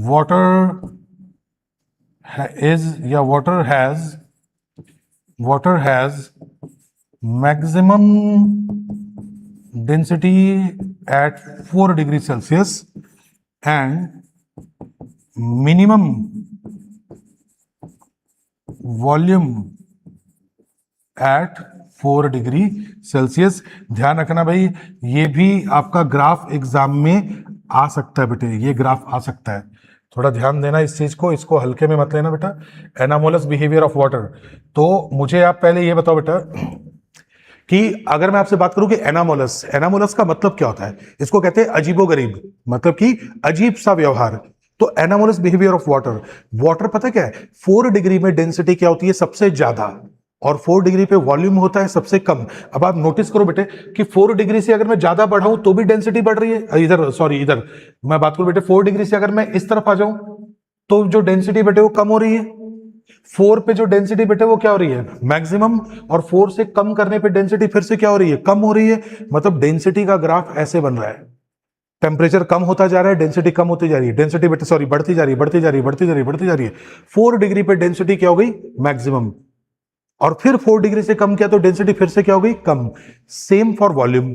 water has maximum density at 4 degree Celsius and minimum volume at 4 degree Celsius. ध्यान रखना भाई, ये भी आपका ग्राफ एग्जाम में आ सकता है बेटे, ये ग्राफ आ सकता है, थोड़ा ध्यान देना इस चीज को, इसको हल्के में मत लेना बेटा। Anomalous behaviour of water. तो मुझे आप पहले ये बताओ बेटा कि अगर मैं आपसे बात करूं कि एनामोलस, एनामोलस का मतलब क्या होता है? इसको कहते हैं अजीबोगरीब, मतलब कि अजीब सा व्यवहार। तो anomalous behaviour of water, water पता क्या है, 4 डिग्री में डेंसिटी क्या होती है सबसे ज्यादा, और 4 डिग्री पे वॉल्यूम होता है सबसे कम। अब आप नोटिस करो बेटे कि 4 डिग्री से अगर मैं ज्यादा बढ़ाऊं तो भी डेंसिटी बढ़ रही है, इधर सॉरी इधर मैं बात करूं बेटे, 4 डिग्री से अगर मैं इस तरफ आ जाऊं तो जो डेंसिटी बेटे वो कम हो रही है। 4 पे जो डेंसिटी बेटे वो क्या हो रही है, मैक्सिमम, और 4 से कम करने पे डेंसिटी फिर से क्या हो रही है, कम हो रही है। मतलब डेंसिटी का ग्राफ ऐसे बन रहा है, टेम्परेचर कम होता जा रहा है, डेंसिटी कम होती जा रही है, डेंसिटी बेटे सॉरी बढ़ती जा रही है, बढ़ती जा रही है, बढ़ती जा रही है, बढ़ती जा रही है। 4 डिग्री पे डेंसिटी क्या हो गई, मैक्सिमम, और फिर 4 डिग्री से कम किया तो डेंसिटी फिर से क्या हो गई, कम। सेम फॉर वॉल्यूम,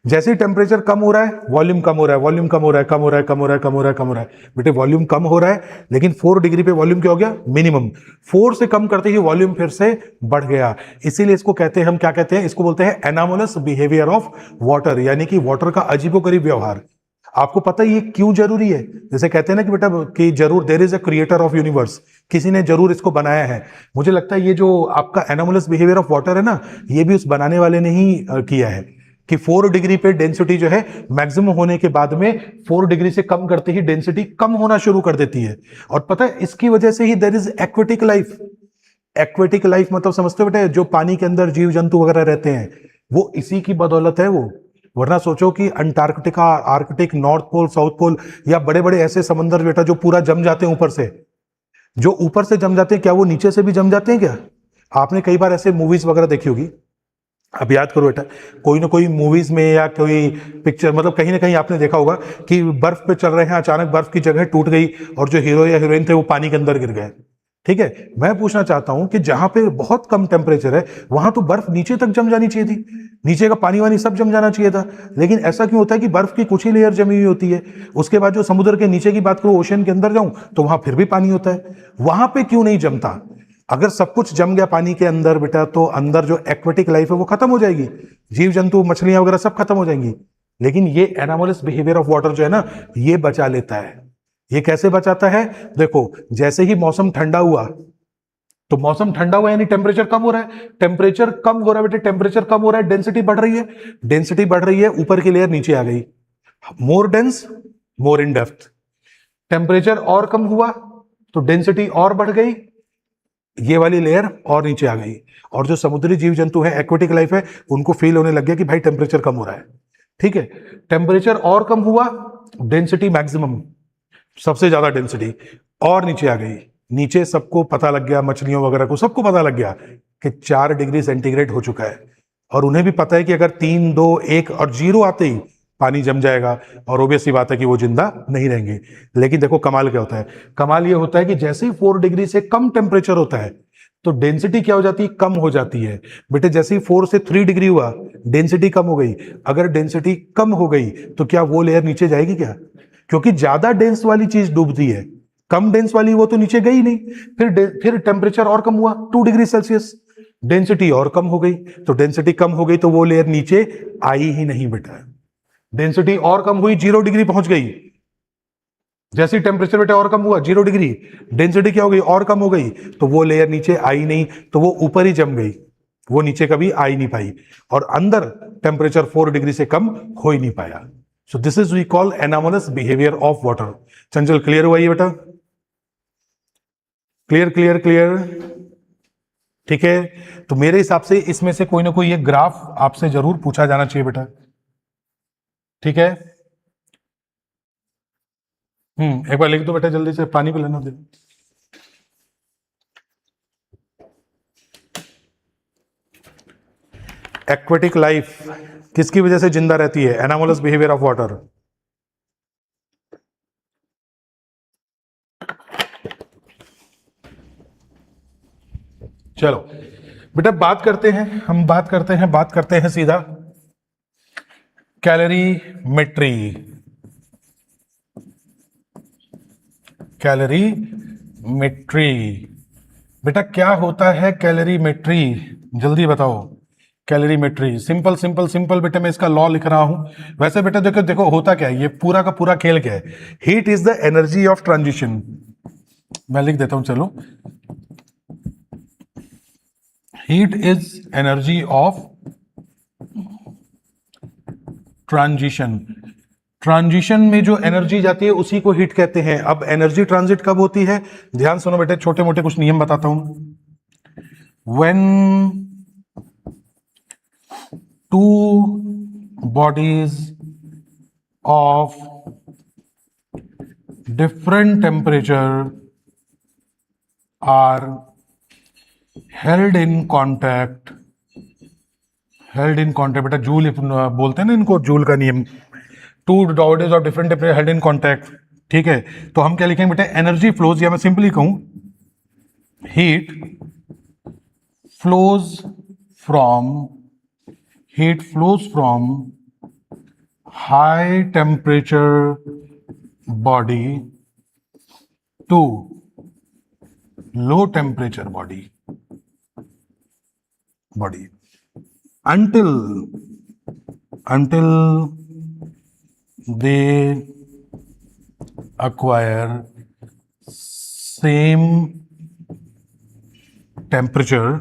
जैसे ही टेम्परेचर कम हो रहा है वॉल्यूम कम हो रहा है, वॉल्यूम कम हो रहा है, कम हो रहा है, कम हो रहा है, कम हो रहा है, कम हो रहा है। बेटे वॉल्यूम कम हो रहा है, लेकिन 4 डिग्री पे वॉल्यूम क्या हो गया, मिनिमम। 4 से कम करते ही वॉल्यूम फिर से बढ़ गया। इसीलिए इसको कहते हैं, हम क्या कहते हैं, इसको बोलते हैं एनामोलस बिहेवियर ऑफ वाटर, यानी कि वाटर का अजीबोगरीब व्यवहार। आपको पता है ये क्यों जरूरी है? जैसे कहते हैं ना कि बेटा कि जरूर there is a creator of universe, किसी ने जरूर इसको बनाया है। मुझे लगता है ये जो आपका एनामोलस बिहेवियर ऑफ वाटर है ना, ये भी उस बनाने वाले ने ही किया है कि 4 डिग्री पे डेंसिटी जो है मैक्सिमम होने के बाद में 4 डिग्री से कम करते ही डेंसिटी कम होना शुरू कर देती है। और पता है इसकी वजह से ही there is aquatic life. Aquatic life मतलब समझते हो बेटा, जो पानी के अंदर जीव जंतु वगैरह रहते हैं, वो इसी की बदौलत है वो। वरना सोचो कि Antarctica, Arctic, North Pole, South Pole, या बड़े बड़े ऐसे समंदर बेटा जो पूरा जम जाते हैं ऊपर से, जो ऊपर से जम जाते हैं, क्या वो नीचे से भी जम जाते हैं क्या? आपने कई बार ऐसे मूवीज वगैरह देखी होगी, अब याद करो बेटा, कोई ना कोई मूवीज में या कोई पिक्चर, मतलब कहीं ना कहीं आपने देखा होगा कि बर्फ पे चल रहे हैं, अचानक बर्फ की जगह टूट गई और जो हीरो या हीरोइन थे वो पानी के अंदर गिर गए। ठीक है, मैं पूछना चाहता हूं कि जहां पे बहुत कम टेम्परेचर है वहां तो बर्फ नीचे तक जम जानी चाहिए थी, नीचे का पानी वानी सब जम जाना चाहिए था। लेकिन ऐसा क्यों होता है कि बर्फ की कुछ ही लेयर जमी हुई होती है, उसके बाद जो समुद्र के नीचे की बात करूं, ओशन के अंदर जाऊं तो वहां फिर भी पानी होता है, वहां पे क्यों नहीं जमता? अगर सब कुछ जम गया पानी के अंदर बेटा, तो अंदर जो एक्वेटिक लाइफ है वो खत्म हो जाएगी, जीव जंतु मछलियां वगैरह सब खत्म हो जाएंगी। लेकिन ये एनामोलस बिहेवियर ऑफ वाटर जो है ना, ये बचा लेता है। ये कैसे बचाता है? देखो, जैसे ही मौसम ठंडा हुआ, तो मौसम ठंडा हुआ यानी टेम्परेचर कम हो रहा है, टेम्परेचर कम हो रहा है बेटे, टेम्परेचर कम हो रहा है, डेंसिटी बढ़ रही है, डेंसिटी बढ़ रही है, ऊपर की लेयर नीचे आ गई, मोर dense, more in depth. Temperature और कम हुआ तो डेंसिटी और बढ़ गई, ये वाली लेयर और नीचे आ गई, और जो समुद्री जीव जंतु है, एक्वेटिक लाइफ है, उनको फील होने लग गया कि भाई टेम्परेचर कम हो रहा है। ठीक है, टेम्परेचर और कम हुआ, डेंसिटी मैक्सिमम, सबसे ज्यादा डेंसिटी, और नीचे आ गई। नीचे सबको पता लग गया, मछलियों वगैरह को सबको पता लग गया कि 4 डिग्री सेंटीग्रेड हो चुका है, और उन्हें भी पता है कि अगर 3, 2, 1 और 0 आते ही पानी जम जाएगा, और ऑब्वियसली बात है कि वो जिंदा नहीं रहेंगे। लेकिन देखो कमाल क्या होता है, कमाल ये होता है कि जैसे ही 4 डिग्री से कम टेम्परेचर होता है तो डेंसिटी क्या हो जाती है, कम हो जाती है। बेटे जैसे ही 4 से 3 डिग्री हुआ, डेंसिटी कम हो गई। अगर डेंसिटी कम हो गई तो क्या वो लेयर नीचे जाएगी क्या? क्योंकि ज्यादा डेंस वाली चीज डूबती है, कम डेंस वाली वो तो नीचे गई नहीं। फिर टेम्परेचर और कम हुआ 2 डिग्री सेल्सियस, डेंसिटी और कम हो गई, तो डेंसिटी कम हो गई तो वो लेयर नीचे आई ही नहीं बेटा। डेंसिटी और कम हुई, 0 डिग्री पहुंच गई, जैसे टेम्परेचर बेटा और कम हुआ 0 डिग्री, डेंसिटी क्या हो गई, और कम हो गई, तो वो लेयर नीचे आई नहीं, तो वो ऊपर ही जम गई, वो नीचे कभी आ ही नहीं पाई, और अंदर टेम्परेचर 4 डिग्री से कम हो ही नहीं पाया। So this is we call anomalous behaviour of water. Chanchal clear हुआ ये बेटा? क्लियर क्लियर क्लियर, ठीक है। तो मेरे हिसाब से इसमें से कोई ना कोई एक ग्राफ आपसे जरूर पूछा जाना चाहिए बेटा, ठीक है। एक बार लिख दो बेटा, जल्दी से, पानी पिलाना दे। एक्वेटिक लाइफ किसकी वजह से जिंदा रहती है? Anomalous behaviour of water. चलो बेटा बात करते हैं, हम बात करते हैं सीधा कैलोरीमेट्री। कैलोरीमेट्री। बेटा क्या होता है कैलोरीमेट्री, जल्दी बताओ। कैलोरीमेट्री सिंपल सिंपल सिंपल बेटा, मैं इसका लॉ लिख रहा हूं। वैसे बेटा देखो देखो होता क्या है, ये पूरा का पूरा खेल क्या है। Heat is the energy of transition. मैं लिख देता हूं चलो, heat is energy of transition. Transition में जो एनर्जी जाती है उसी को हीट कहते हैं। अब एनर्जी ट्रांजिट कब होती है, ध्यान सुनो बेटे, छोटे मोटे कुछ नियम बताता हूं। When two bodies of different temperature are held in contact, held in contact बेटा जूल बोलते हैं ना इनको, जूल का नियम। Two bodies of different temperature held in contact, ठीक है। तो हम क्या लिखेंगे बेटा, एनर्जी फ्लोज, या मैं सिंपली कहूं heat flows from high temperature body to low temperature body until they acquire same temperature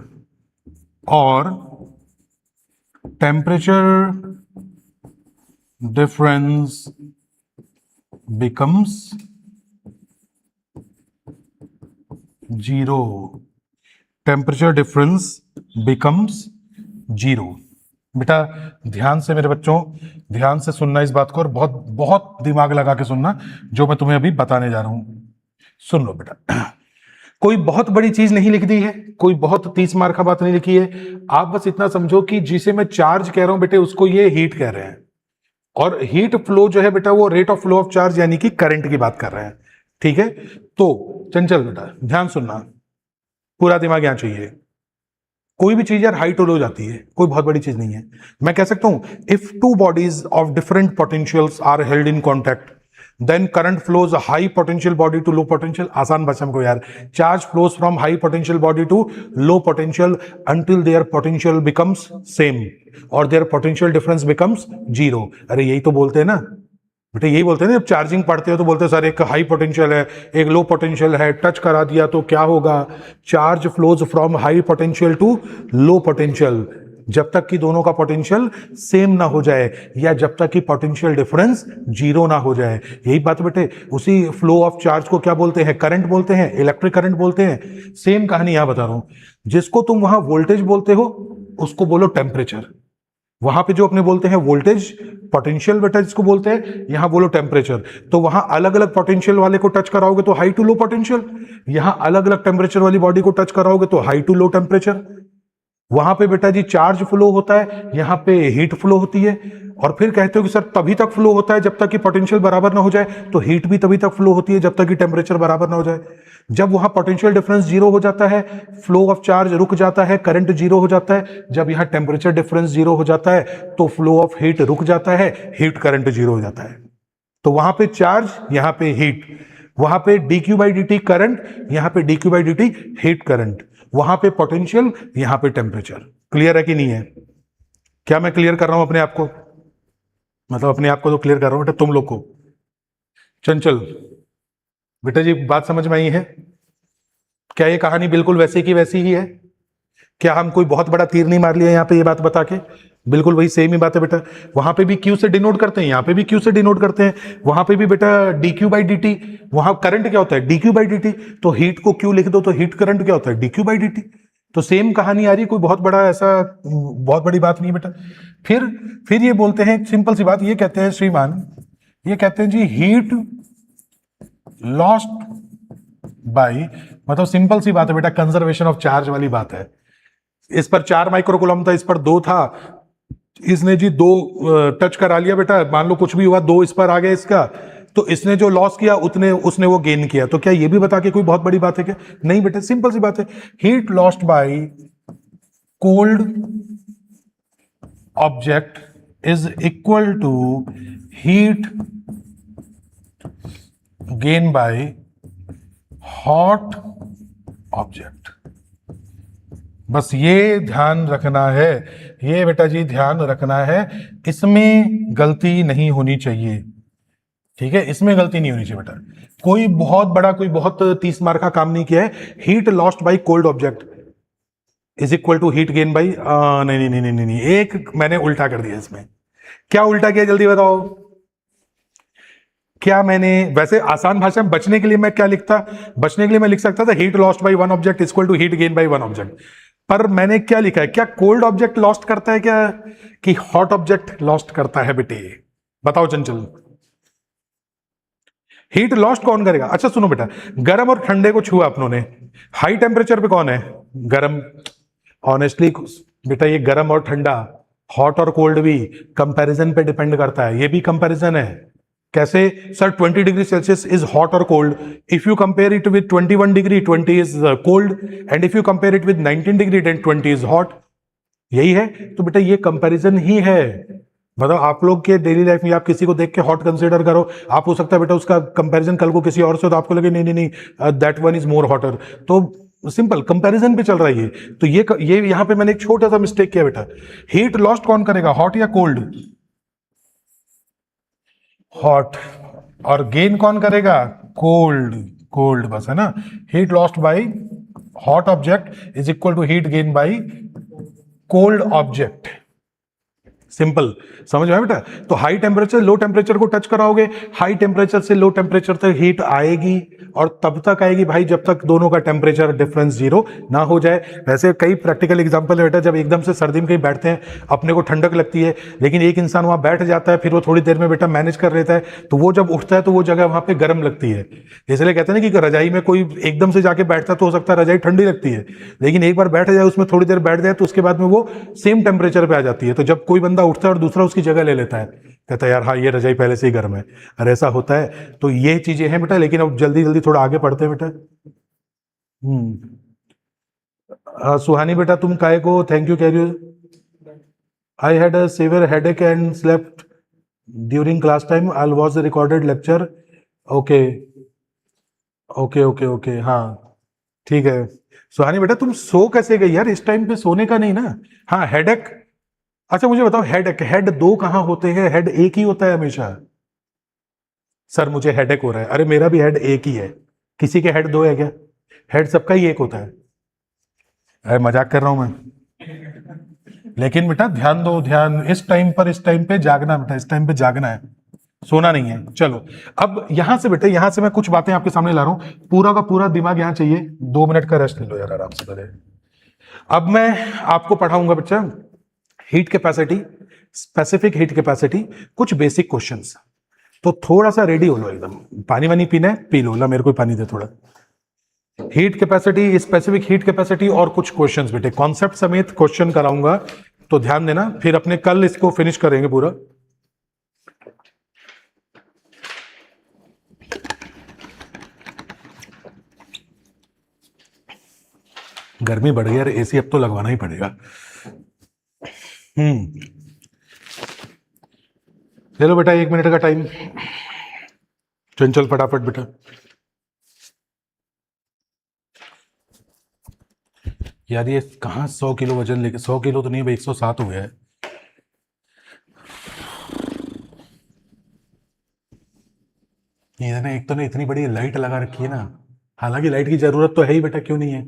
or temperature difference becomes zero. Temperature difference becomes zero. बेटा ध्यान से मेरे बच्चों, ध्यान से सुनना इस बात को, और बहुत बहुत दिमाग लगा के सुनना जो मैं तुम्हें अभी बताने जा रहा हूं। सुन लो बेटा, कोई बहुत बड़ी चीज नहीं लिख दी है, कोई बहुत 30 मार्क का बात नहीं लिखी है। आप बस इतना समझो कि जिसे मैं चार्ज कह रहा हूं बेटे उसको ये हीट कह रहे हैं, और हीट फ्लो जो है बेटा वो rate of flow of charge यानी कि करंट की बात कर रहे हैं, ठीक है। तो चंचल बेटा ध्यान सुनना, पूरा दिमाग यहां चाहिए। कोई भी चीज यार हाई टू लो जाती है, कोई बहुत बड़ी चीज नहीं है। मैं कह सकता हूं if two bodies of different potentials are held in contact then current flows high potential body to low potential. आसान भाषा में को यार, charge flows from high potential body to low potential until their potential becomes same और their potential difference becomes zero. अरे यही तो बोलते हैं ना बेटा, यही बोलते हैं ना, जब चार्जिंग पढ़ते हो तो बोलते हैं सर एक हाई पोटेंशियल है एक लो पोटेंशियल है, टच करा दिया तो क्या होगा, charge flows from high potential to low potential, जब तक कि दोनों का पोटेंशियल सेम ना हो जाए या जब तक कि पोटेंशियल डिफरेंस जीरो ना हो जाए। यही बात बेटे, उसी फ्लो ऑफ चार्ज को क्या बोलते हैं, करंट बोलते हैं, इलेक्ट्रिक करंट बोलते हैं। सेम कहानी यहां बता रहा हूं, जिसको तुम वहां वोल्टेज बोलते हो उसको बोलो टेम्परेचर। वहां पे जो अपने बोलते हैं वोल्टेज, पोटेंशियल बेटा जिसको बोलते हैं, यहां बोलो टेम्परेचर। तो वहां अलग अलग पोटेंशियल वाले को टच कराओगे तो हाई टू लो पोटेंशियल, यहां अलग अलग टेम्परेचर वाली बॉडी को टच कराओगे तो हाई टू लो टेम्परेचर। वहां पे बेटा जी चार्ज फ्लो होता है, यहां पे हीट फ्लो होती है। और फिर कहते हो कि सर तभी तक फ्लो होता है जब तक कि पोटेंशियल बराबर ना हो जाए, तो हीट भी तभी तक फ्लो होती है जब तक कि टेम्परेचर बराबर ना हो जाए। जब वहां पोटेंशियल डिफरेंस जीरो हो जाता है, फ्लो ऑफ चार्ज रुक जाता है, करंट जीरो हो जाता है। जब यहां टेम्परेचर डिफरेंस जीरो हो जाता है तो फ्लो ऑफ हीट रुक जाता है, हीट करंट जीरो हो जाता है। तो वहां पे चार्ज, यहां पे हीट, वहां पे dq बाई dt करंट, यहां पे dq by dt heat current, वहां पे पोटेंशियल, यहां पे टेम्परेचर। क्लियर है कि नहीं है? क्या मैं क्लियर कर रहा हूं अपने आप को? मतलब अपने आप को तो क्लियर कर रहा हूं बेटा, तुम लोग को। चंचल बेटा जी बात समझ में आई है? क्या ये कहानी बिल्कुल वैसे की वैसी ही है? क्या हम कोई बहुत बड़ा तीर नहीं मार लिया यहां पे ये बात बता के? बिल्कुल वही सेम ही बात है बेटा। वहां पे भी Q से डिनोट करते हैं, यहां पे भी Q से डिनोट करते हैं। वहां पे भी बेटा dq बाई dt, वहां करंट क्या होता है dq बाई dt, तो हीट को Q लिख दो तो हीट करंट क्या होता है dq बाई dt। तो सेम कहानी आ रही, कोई बहुत बड़ा ऐसा बहुत बड़ी बात नहीं है बेटा। फिर ये बोलते हैं सिंपल सी बात, ये कहते हैं श्रीमान, ये कहते हैं जी हीट लॉस्ट बाई, मतलब सिंपल सी बात है बेटा, कंजर्वेशन ऑफ चार्ज वाली बात है। इस पर 4 माइक्रोकूलम था, इस पर 2 था, इसने जी 2 टच करा लिया बेटा, मान लो कुछ भी हुआ 2 इस पर आ गया इसका, तो इसने जो लॉस किया उतने उसने वो गेन किया। तो क्या ये भी बता के कोई बहुत बड़ी बात है क्या? नहीं बेटे, सिंपल सी बात है, heat lost by cold object is equal to heat gain by hot object. बस ये ध्यान रखना है, ये बेटा जी ध्यान रखना है, इसमें गलती नहीं होनी चाहिए। ठीक है, इसमें गलती नहीं होनी चाहिए बेटा। कोई बहुत बड़ा, कोई बहुत 30 मार्क का काम नहीं किया है। Heat lost by cold object is equal to heat gain by, नहीं नहीं नहीं नहीं नहीं, एक मैंने उल्टा कर दिया इसमें। क्या उल्टा किया जल्दी बताओ? क्या मैंने, वैसे आसान भाषा में बचने के लिए मैं क्या लिखता, बचने के लिए मैं लिख सकता था heat lost by one object equal to heat gain by one object. पर मैंने क्या लिखा है, क्या कोल्ड ऑब्जेक्ट लॉस्ट करता है क्या, कि हॉट ऑब्जेक्ट लॉस्ट करता है बेटे? बताओ चंचल। हीट लॉस्ट कौन करेगा? अच्छा सुनो बेटा, गर्म और ठंडे को छुआ अपनों ने, हाई टेम्परेचर पे कौन है? गर्म। ऑनेस्टली बेटा, ये गर्म और ठंडा, हॉट और कोल्ड भी कंपैरिजन पे डिपेंड करता है, ये भी कंपैरिजन है। कैसे sir? 20 degree Celsius is hot और cold, if you compare it with 21 degree 20 is cold, and if you compare it with 19 degree then 20 is hot. यही है। तो बेटा ये कंपैरिजन ही है। मतलब आप लोग के डेली लाइफ में आप किसी को देख के हॉट कंसीडर करो, आप हो सकता है बेटा उसका कंपैरिजन कल को किसी और से, तो आपको लगे नहीं नहीं नहीं that one is more hotter. तो सिंपल कंपैरिजन पे चल रहा है ये। तो ये यहां पे मैंने एक छोटा सा मिस्टेक किया बेटा। हीट लॉस्ट कौन करेगा, हॉट या कोल्ड? हॉट। और गेन कौन करेगा? कोल्ड। कोल्ड बस, है ना। Heat lost by hot object is equal to heat gain by cold object. Simple, समझ में आया बेटा? तो हाई टेम्परेचर लो टेम्परेचर को टच कराओगे, हाई टेम्परेचर से लो टेम्परेचर तक हीट आएगी, और तब तक आएगी भाई जब तक दोनों का टेम्परेचर डिफरेंस जीरो ना हो जाए। वैसे कई प्रैक्टिकल एग्जांपल है बेटा, जब एकदम से सर्दी में कहीं बैठते हैं, अपने को ठंडक लगती है, लेकिन एक इंसान वहां बैठ जाता है, फिर वो थोड़ी देर में बेटा मैनेज कर लेता है, तो वो जब उठता है तो वो जगह वहां पे गर्म लगती है। इसलिए कहते हैं ना कि रजाई में कोई एकदम से जाके बैठता है तो हो सकता है रजाई ठंडी लगती है, लेकिन एक बार बैठ जाए उसमें थोड़ी देर बैठ जाए तो उसके बाद में वो सेम टेम्परेचर पे आ जाती है। तो जब कोई बंदा उठता है और दूसरा उसकी जगह ले लेता है, कहता है यार हाँ ये रजाई पहले से ही गर्म है, अरे ऐसा होता है। तो ये चीजें हैं बेटा, लेकिन अब जल्दी जल्दी थोड़ा आगे बढ़ते हैं बेटा। सुहानी बेटा तुम काय को थैंक यू कह रही हो? I had a severe headache and slept during class time, I was recorded lecture. Okay okay okay okay, हाँ ठीक है। सुहानी बेटा तुम सो कैसे गई यार, इस टाइम पे सोने का नहीं ना। हाँ हेडेक। अच्छा मुझे बताओ, हेड हेड दो कहां होते हैं, हेड एक ही होता है हमेशा? सर मुझे हेडेक हो रहा है, अरे मेरा भी हेड एक ही है, किसी के हेड दो है क्या? हेड सबका ही एक होता है। अरे मजाक कर रहा हूं मैं। लेकिन बेटा ध्यान दो, ध्यान इस टाइम पर, इस टाइम पे जागना बेटा, इस टाइम पे जागना है, सोना नहीं है। चलो अब यहां से बेटा, यहां से मैं कुछ बातें आपके सामने ला रहा हूं, पूरा का पूरा दिमाग यहां चाहिए, 2 मिनट का रेस्ट ले लो यार आराम से पहले। अब मैं आपको पढ़ाऊंगा बच्चा heat capacity, specific heat capacity, कुछ बेसिक क्वेश्चंस। तो थोड़ा सा रेडी हो लो एकदम, पानी वानी पीना है पी लो, ला मेरे को पानी दे थोड़ा। Heat capacity, specific heat capacity और कुछ क्वेश्चंस बेटे, कॉन्सेप्ट समेत क्वेश्चन कराऊंगा, तो ध्यान देना, फिर अपने कल इसको फिनिश करेंगे पूरा। गर्मी बढ़ गई यार, एसी अब तो लगवाना ही पड़ेगा। ले लो बेटा 1 मिनट का टाइम, चंचल फटाफट बेटा। यार ये कहाँ 100 किलो वजन लेके, 100 किलो तो नहीं भाई, 107 हो गया है। ये ना एक तो ना इतनी बड़ी लाइट लगा रखी है ना, हालांकि लाइट की जरूरत तो है ही बेटा, क्यों नहीं है।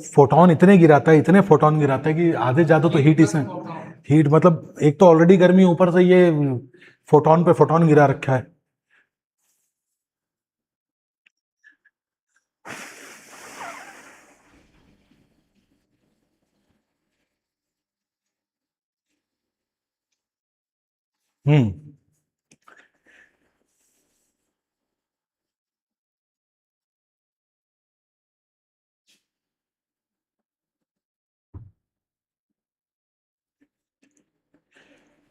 फोटोन इतने गिराता है, इतने फोटोन गिराता है कि आधे ज्यादा तो हीट इसमें, हीट मतलब एक तो ऑलरेडी गर्मी, ऊपर से ये फोटोन पे फोटोन गिरा रखा है। हम्म।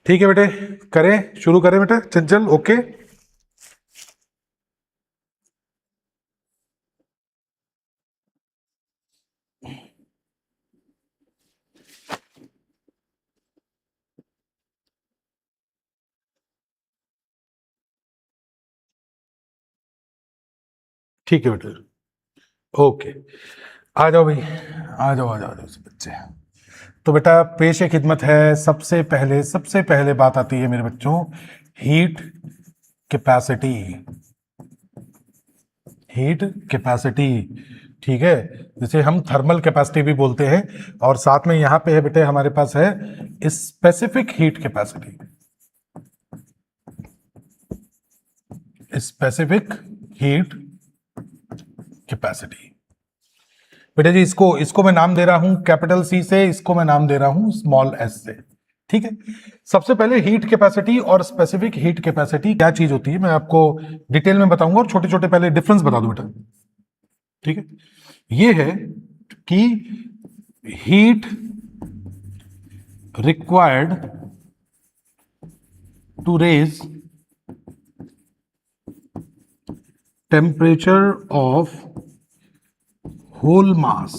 ठीक है बेटे, करें, शुरू करें बेटा, चंचल ओके। ठीक है बेटा। ओके, आ जाओ भाई, आ जाओ बच्चे। तो बेटा पेश खिदमत है, सबसे पहले बात आती है मेरे बच्चों, हीट कैपेसिटी। हीट कैपेसिटी, ठीक है, जिसे हम थर्मल कैपेसिटी भी बोलते हैं। और साथ में यहां पे है बेटे हमारे पास है specific heat capacity. Specific heat capacity बेटा जी, इसको मैं नाम दे रहा हूं कैपिटल सी से, इसको मैं नाम दे रहा हूं स्मॉल एस से, ठीक है। सबसे पहले हीट कैपेसिटी और स्पेसिफिक हीट कैपेसिटी क्या चीज होती है मैं आपको डिटेल में बताऊंगा, और छोटे छोटे पहले डिफरेंस बता दूं बेटा, ठीक है। ये है कि heat required to raise temperature of whole mass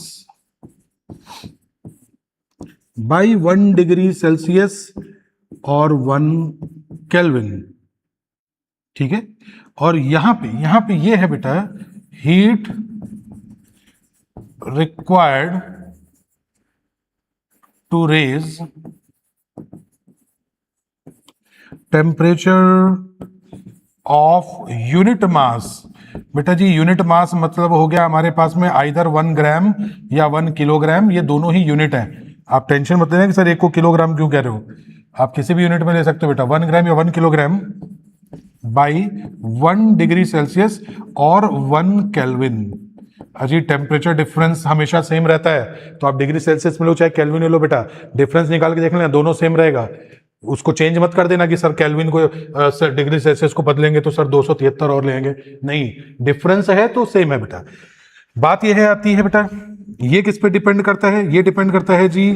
by 1 degree Celsius और 1 केल्विन, ठीक है। और यहां पे ये है बेटा heat required to raise temperature of unit mass. बेटा जी यूनिट मास मतलब हो गया हमारे पास में आइदर 1 ग्राम या 1 किलोग्राम, ये दोनों ही यूनिट हैं। आप टेंशन मत लेना कि सर एक को किलोग्राम क्यों कह रहे हो, आप किसी भी यूनिट में ले सकते हो बेटा, 1 ग्राम या 1 किलोग्राम बाई 1 डिग्री सेल्सियस और 1 केल्विन। अजी टेम्परेचर डिफरेंस हमेशा सेम रहता है, तो आप डिग्री सेल्सियस में लो चाहे केल्विन में लो बेटा, डिफरेंस निकाल के देख लेना, दोनों सेम रहेगा। उसको चेंज मत कर देना कि सर केल्विन को सर डिग्री सेल्सियस को बदलेंगे तो सर 273 और लेंगे, नहीं, डिफरेंस है तो सेम है बेटा। बात यह है आती है बेटा, ये किस पे डिपेंड करता है, ये डिपेंड करता है जी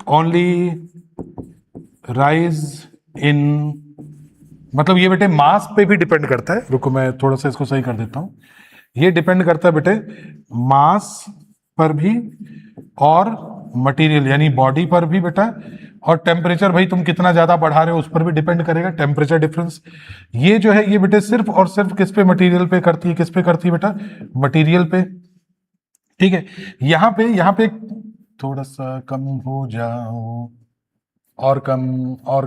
ओनली राइज इन, मतलब ये बेटे मास पे भी डिपेंड करता है। रुको मैं थोड़ा सा इसको सही कर देता हूं, ये डिपेंड करता है बेटे मास पर भी और मटेरियल यानी बॉडी पर भी बेटा, और टेम्परेचर भाई तुम कितना ज्यादा बढ़ा रहे हो उस पर भी डिपेंड करेगा टेम्परेचर डिफरेंस। ये जो है ये बेटे सिर्फ और सिर्फ किस पे, मटेरियल पे करती है, किस पे करती है बेटा, मटेरियल पे, ठीक है। यहां पे थोड़ा सा कम हो जाओ, और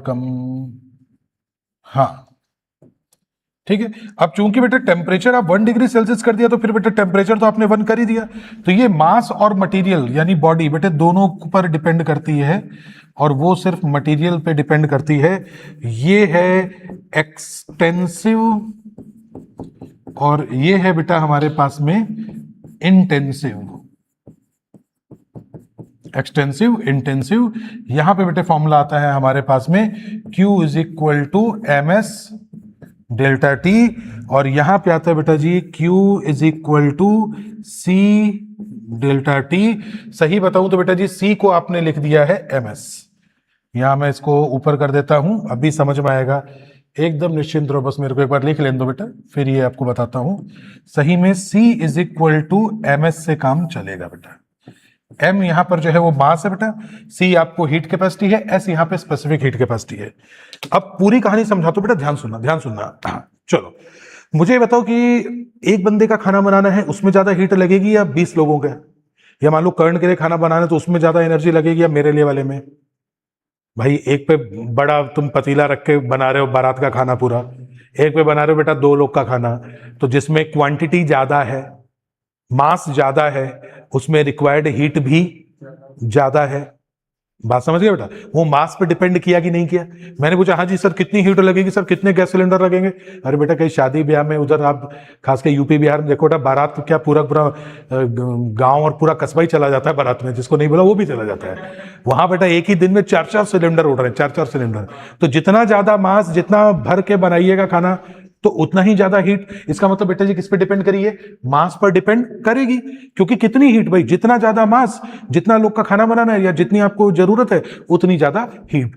कम, हाँ ठीक है। अब चूंकि बेटा टेम्परेचर आप 1 डिग्री सेल्सियस कर दिया तो फिर बेटा टेम्परेचर तो आपने 1 कर ही दिया, तो ये मास और मटेरियल यानी बॉडी बेटे दोनों पर डिपेंड करती है, और वो सिर्फ मटेरियल पे डिपेंड करती है। ये है एक्सटेंसिव और ये है बेटा हमारे पास में इंटेंसिव। एक्सटेंसिव इंटेंसिव, यहां पे बेटे फॉर्मूला आता है हमारे पास में Q is equal to MS delta T, और यहां पे आता है बेटा जी Q is equal to C delta T। सही बताऊं तो बेटा जी C को आपने लिख दिया है MS, यहां मैं इसको ऊपर कर देता हूं, अभी समझ में आएगा, एकदम निश्चिंत रहो, बस मेरे को एक बार लिख लेने दो बेटा, फिर ये आपको बताता हूं। सही में C is equal to MS से काम चलेगा बेटा। M यहां पर जो है वो मास है बेटा, C आपको हीट कैपेसिटी है, S यहां पे स्पेसिफिक हीट कैपेसिटी है। अब पूरी कहानी समझाता हूं बेटा, ध्यान सुनना। चलो मुझे बताओ कि एक बंदे का खाना बनाना है, उसमें ज्यादा हीट लगेगी या 20 लोगों का, या मान लो कर्ण के लिए खाना बनाना है तो उसमें ज्यादा एनर्जी लगेगी या मेरे लिए वाले में। भाई एक पे बड़ा तुम पतीला रख के बना रहे हो बारात का खाना पूरा, एक पे बना रहे हो बेटा 2 लोग का खाना, तो जिसमें क्वांटिटी ज्यादा है, मास ज्यादा है, उसमें रिक्वायर्ड हीट भी ज्यादा है। बात समझ गए बेटा, वो मास पे डिपेंड किया कि नहीं किया। मैंने पूछा हाँ जी सर कितनी हीट लगेगी, सर कितने गैस सिलेंडर लगेंगे, अरे बेटा कहीं शादी ब्याह में उधर आप खास के यूपी बिहार में देखो बेटा, बारात क्या पूरा गांव और पूरा कस्बा ही चला जाता है बारात में, जिसको नहीं बोला वो भी चला जाता है। वहां बेटा एक ही दिन में 4-4 सिलेंडर उड़ रहे हैं, 4-4 सिलेंडर। तो जितना ज्यादा मास, जितना भर के बनाइएगा खाना तो उतना ही ज्यादा हीट। इसका मतलब बेटा जी किस पे डिपेंड करिए, मास पर डिपेंड करेगी, क्योंकि कितनी हीट भाई, जितना ज्यादा मास, जितना लोग का खाना बनाना है या जितनी आपको जरूरत है उतनी ज्यादा हीट।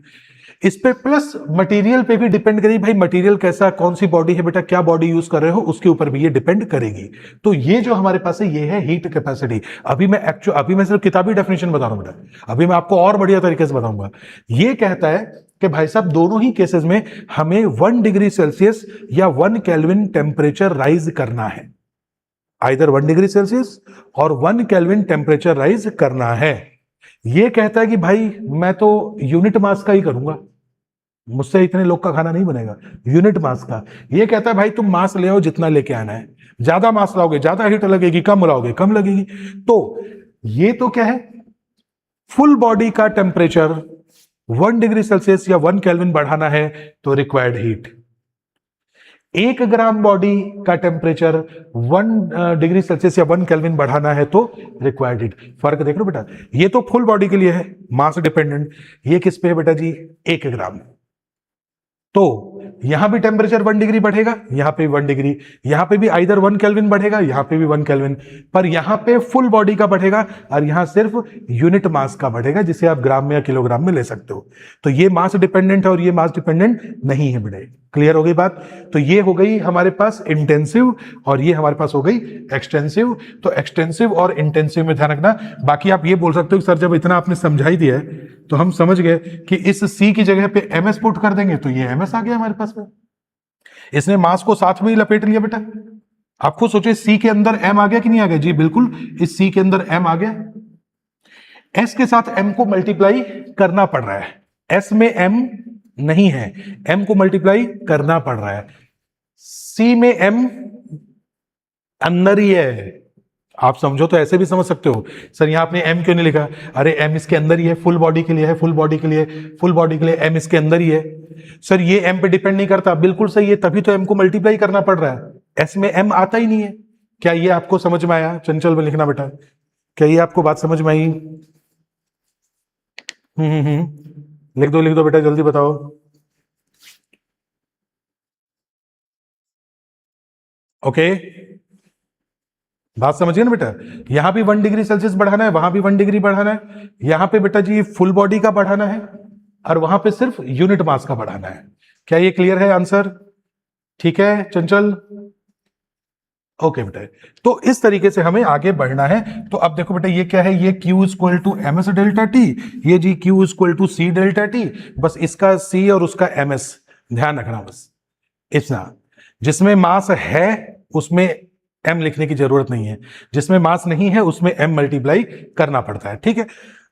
इस पे प्लस मटेरियल पे भी डिपेंड करेगी, भाई मटेरियल कैसा, कौन सी बॉडी है बेटा, क्या बॉडी यूज कर रहे हो, उसके ऊपर भी ये डिपेंड करेगी। तो ये जो हमारे पास है ये है हीट कैपेसिटी। अभी मैं सिर्फ किताबी डेफिनेशन बता रहा हूं बेटा, अभी मैं आपको और बढ़िया तरीके से बताऊंगा। ये कहता है कि भाई साहब दोनों ही केसेस में हमें 1 डिग्री सेल्सियस या 1 केल्विन टेम्परेचर राइज करना है। आइदर 1 डिग्री सेल्सियस और 1 केल्विन टेम्परेचर राइज करना है। ये कहता है कि भाई मैं तो यूनिट मास का ही करूंगा, मुझसे इतने लोग का खाना नहीं बनेगा, यूनिट मास का। ये कहता है भाई तुम मास ले आओ जितना लेके आना है, ज्यादा मास लाओगे ज्यादा हीट लगेगी, कम लाओगे कम लगेगी। तो ये तो क्या है, फुल बॉडी का टेम्परेचर 1 डिग्री सेल्सियस या 1 केल्विन बढ़ाना है तो रिक्वायर्ड हीट। 1 ग्राम बॉडी का टेम्परेचर 1 डिग्री सेल्सियस या 1 केल्विन बढ़ाना है तो रिक्वायर्ड हीट। फर्क देख लो बेटा, ये तो फुल बॉडी के लिए है मास डिपेंडेंट, ये किस पे है बेटा जी, 1 ग्राम। तो यहां भी टेम्परेचर 1 डिग्री बढ़ेगा, यहां पे भी 1 डिग्री, यहां पे भी आइदर 1 केल्विन बढ़ेगा, यहां पे भी 1 केल्विन, पर यहां पे फुल बॉडी का बढ़ेगा और यहां सिर्फ यूनिट मास का बढ़ेगा, जिसे आप ग्राम में या किलोग्राम में ले सकते हो। तो ये मास डिपेंडेंट है और ये मास डिपेंडेंट नहीं है बेटे। क्लियर हो गई बात? तो ये हो गई हमारे पास इंटेंसिव और ये हमारे पास हो गई एक्सटेंसिव। तो एक्सटेंसिव और इंटेंसिव में ध्यान रखना। बाकी आप ये बोल सकते हो कि सर जब इतना आपने समझा ही दिया है तो हम समझ गए कि इस सी की जगह पे एमएस पुट कर देंगे, तो ये एमएस आ गया हमारे पास में। इसने मास को साथ में ही लपेट लिया बेटा। आप खुद सोचिए सी के अंदर एम आ गया कि नहीं आ गया? जी बिल्कुल, इस सी के अंदर एम आ गया। एस के साथ एम को मल्टीप्लाई करना पड़ रहा है, एस में एम नहीं है, एम को मल्टीप्लाई करना पड़ रहा है। सी में एम अंदर ही है। आप समझो तो ऐसे भी समझ सकते हो, सर यहां आपने एम क्यों नहीं लिखा? अरे एम इसके अंदर ही है, फुल बॉडी के लिए है, फुल बॉडी के लिए, फुल बॉडी के लिए एम इसके अंदर ही है। सर ये एम पे डिपेंड नहीं करता, बिल्कुल सही है, तभी तो एम को मल्टीप्लाई करना पड़ रहा है, एस में एम आता ही नहीं है। क्या ये आपको समझ में आया? चंचल में लिखना बेटा, क्या ये आपको बात समझ में आई? लिख दो बेटा, जल्दी बताओ। ओके, बात समझिए ना बेटा। यहां भी 1 डिग्री सेल्सियस बढ़ाना है, वहां भी 1 डिग्री बढ़ाना है, यहां पे बेटा जी फुल बॉडी का बढ़ाना है और वहां पे सिर्फ यूनिट मास का बढ़ाना है। क्या ये क्लियर है आंसर? ठीक है चंचल? ओके बेटा, तो इस तरीके से हमें आगे बढ़ना है। तो अब देखो बेटा, ये क्या है, ये Q equal to M S delta T, ये जी Q equal to C delta T. बस इसका C और उसका MS ध्यान रखना, बस इतना। जिसमें मास है उसमें M लिखने की जरूरत नहीं है, जिसमें मास नहीं है उसमें M मल्टीप्लाई करना पड़ता है। ठीक है,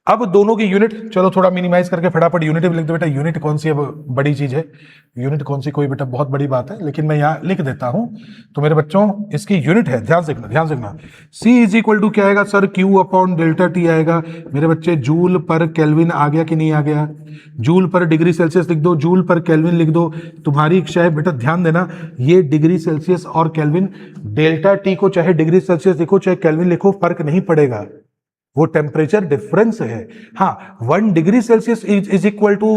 अब दोनों की यूनिट चलो थोड़ा मिनिमाइज करके फटाफट यूनिट भी लिख दो बेटा। यूनिट कौन सी अब बड़ी चीज है, यूनिट कौन सी कोई बेटा बहुत बड़ी बात है, लेकिन मैं यहाँ लिख देता हूं। तो मेरे बच्चों इसकी यूनिट है, ध्यान से ध्यान से देखना। C इज इक्वल टू क्या आएगा sir? Q upon delta T आएगा। मेरे बच्चे जूल पर केल्विन आ गया कि नहीं आ गया? जूल पर डिग्री सेल्सियस लिख दो, जूल पर केल्विन लिख दो। तुम्हारी इच्छा है बेटा, ध्यान देना, ये डिग्री सेल्सियस और केल्विन, डेल्टा टी को चाहे डिग्री सेल्सियस लिखो चाहे केल्विन लिखो, फर्क नहीं पड़ेगा, वो टेम्परेचर डिफरेंस है। हाँ, 1 degree Celsius is equal to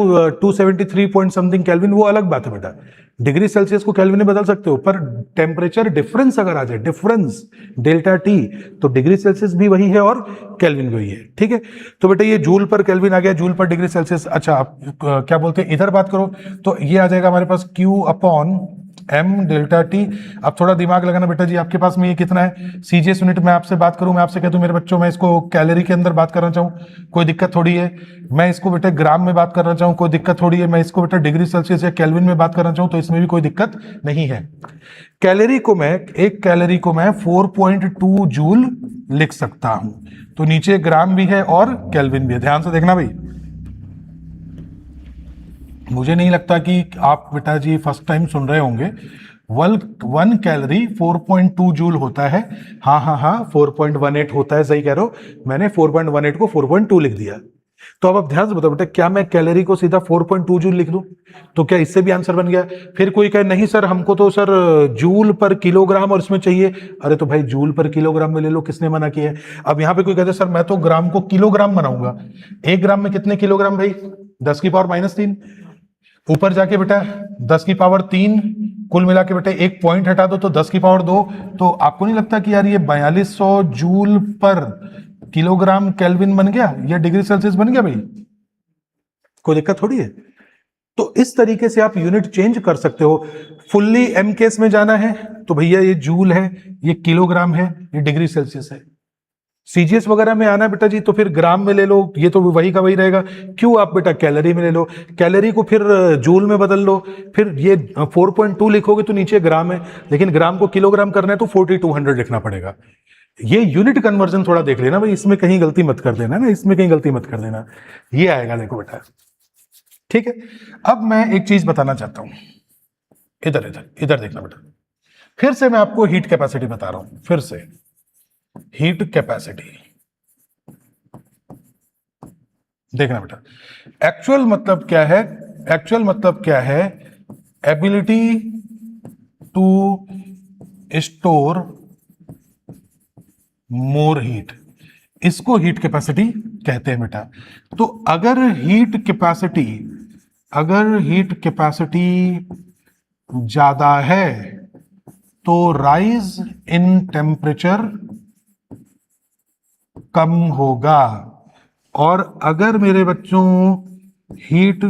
273 point something kelvin, वो अलग बात है बेटा। डिग्री सेल्सियस को केल्विन में बदल सकते हो, पर टेम्परेचर डिफरेंस अगर आ जाए, डिफरेंस डेल्टा टी, तो डिग्री सेल्सियस भी वही है और केल्विन भी वही है। ठीक है, तो बेटा ये जूल पर केल्विन आ गया, जूल पर डिग्री सेल्सियस। अच्छा आप क्या बोलते हैं, इधर बात करो तो ये आ जाएगा हमारे पास Q upon M delta T. अब थोड़ा दिमाग लगाना बेटा जी, आपके पास में ये कितना है? सीजीएस यूनिट में आपसे बात करूं, मैं आपसे कहता हूं मेरे बच्चों मैं इसको कैलोरी के अंदर बात करना चाहूं, कोई दिक्कत थोड़ी है। मैं इसको बेटा ग्राम में बात करना चाहूं, कोई दिक्कत थोड़ी है। मैं इसको बेटा डिग्री सेल्सियस या केल्विन में बात करना चाहूं तो इसमें भी कोई दिक्कत नहीं है। कैलोरी को मैं, एक कैलोरी को मैं 4.2 जूल लिख सकता हूं। तो नीचे ग्राम भी है और केल्विन भी है, ध्यान से देखना भाई। मुझे नहीं लगता कि आप बेटा जी फर्स्ट टाइम सुन रहे होंगे। 1 कैलोरी 4.2 जूल होता है। हाँ 4.18 होता है, सही कह रहे हो। मैंने 4.18 को 4.2 लिख दिया। तो अब ध्यान से बताओ बेटा, क्या मैं कैलोरी को सीधा 4.2 जूल लिख दूं? तो क्या इससे भी आंसर बन गया? फिर कोई कहे नहीं सर हमको तो सर जूल पर किलोग्राम और इसमें चाहिए। अरे तो भाई जूल पर किलोग्राम में ले लो, किसने मना किया है? अब यहां पे कोई कहते सर मैं तो ग्राम को किलोग्राम बनाऊंगा। 1 ग्राम में कितने किलोग्राम भाई? 10 की पावर -3। ऊपर जाके बेटा 10 की पावर 3, कुल मिला के बेटा एक पॉइंट हटा दो तो 10 की पावर 2। तो आपको नहीं लगता कि यार ये 4200 जूल पर किलोग्राम केल्विन बन गया या डिग्री सेल्सियस बन गया भाई? कोई दिक्कत थोड़ी है। तो इस तरीके से आप यूनिट चेंज कर सकते हो। फुल्ली एम केस में जाना है तो भैया ये जूल है, ये किलोग्राम है, ये डिग्री सेल्सियस है। सीजीएस वगैरह में आना बेटा जी तो फिर ग्राम में ले लो, ये तो वही का वही रहेगा। क्यों आप बेटा कैलोरी में ले लो, कैलोरी को फिर जूल में बदल लो, फिर ये 4.2 लिखोगे तो नीचे ग्राम है, लेकिन ग्राम को किलोग्राम करना है तो 4200 लिखना पड़ेगा। ये यूनिट कन्वर्जन थोड़ा देख लेना भाई, इसमें कहीं गलती मत कर देना ना, इसमें कहीं गलती मत कर देना। ये आएगा देखो बेटा, ठीक है। अब मैं एक चीज बताना चाहता हूं, इधर इधर इधर देखना बेटा, फिर से मैं आपको हीट कैपेसिटी बता रहा हूं, फिर से हीट कैपेसिटी देखना बेटा। एक्चुअल मतलब क्या है, एक्चुअल मतलब क्या है, ability to store more heat, इसको हीट कैपेसिटी कहते हैं बेटा। तो अगर हीट कैपेसिटी ज्यादा है तो राइज इन टेम्परेचर कम होगा, और अगर मेरे बच्चों हीट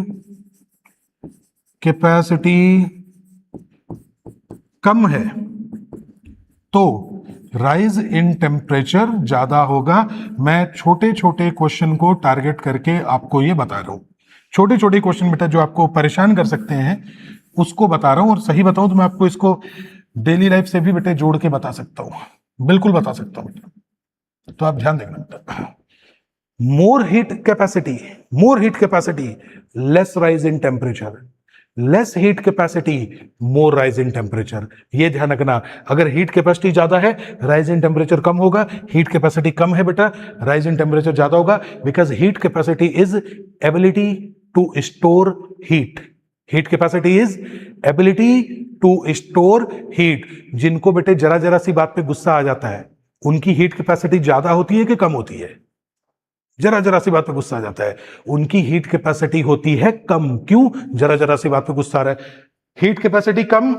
कैपेसिटी कम है तो राइज इन टेम्परेचर ज्यादा होगा। मैं छोटे छोटे क्वेश्चन को टारगेट करके आपको ये बता रहा हूं, छोटे छोटे क्वेश्चन बेटा जो आपको परेशान कर सकते हैं उसको बता रहा हूं। और सही बताऊं तो मैं आपको इसको डेली लाइफ से भी बेटे जोड़ के बता सकता हूं, बिल्कुल बता सकता हूं बेटा, तो आप ध्यान देना बेटा। मोर heat capacity less rise in temperature, less heat capacity more rise in temperature. ये ध्यान रखना, अगर हीट कैपेसिटी ज्यादा है राइज इन टेम्परेचर कम होगा, हीट कैपेसिटी कम है बेटा राइज इन टेम्परेचर ज्यादा होगा, because heat capacity is ability to store heat, heat capacity is ability to store heat. जिनको बेटे जरा जरा सी बात पे गुस्सा आ जाता है उनकी हीट कैपेसिटी ज्यादा होती है कि कम होती है? जरा जरा सी बात पे गुस्सा आ जाता है, उनकी हीट कैपेसिटी होती है कम। क्यों? जरा जरा सी बात पे गुस्सा आ रहा है, heat capacity come,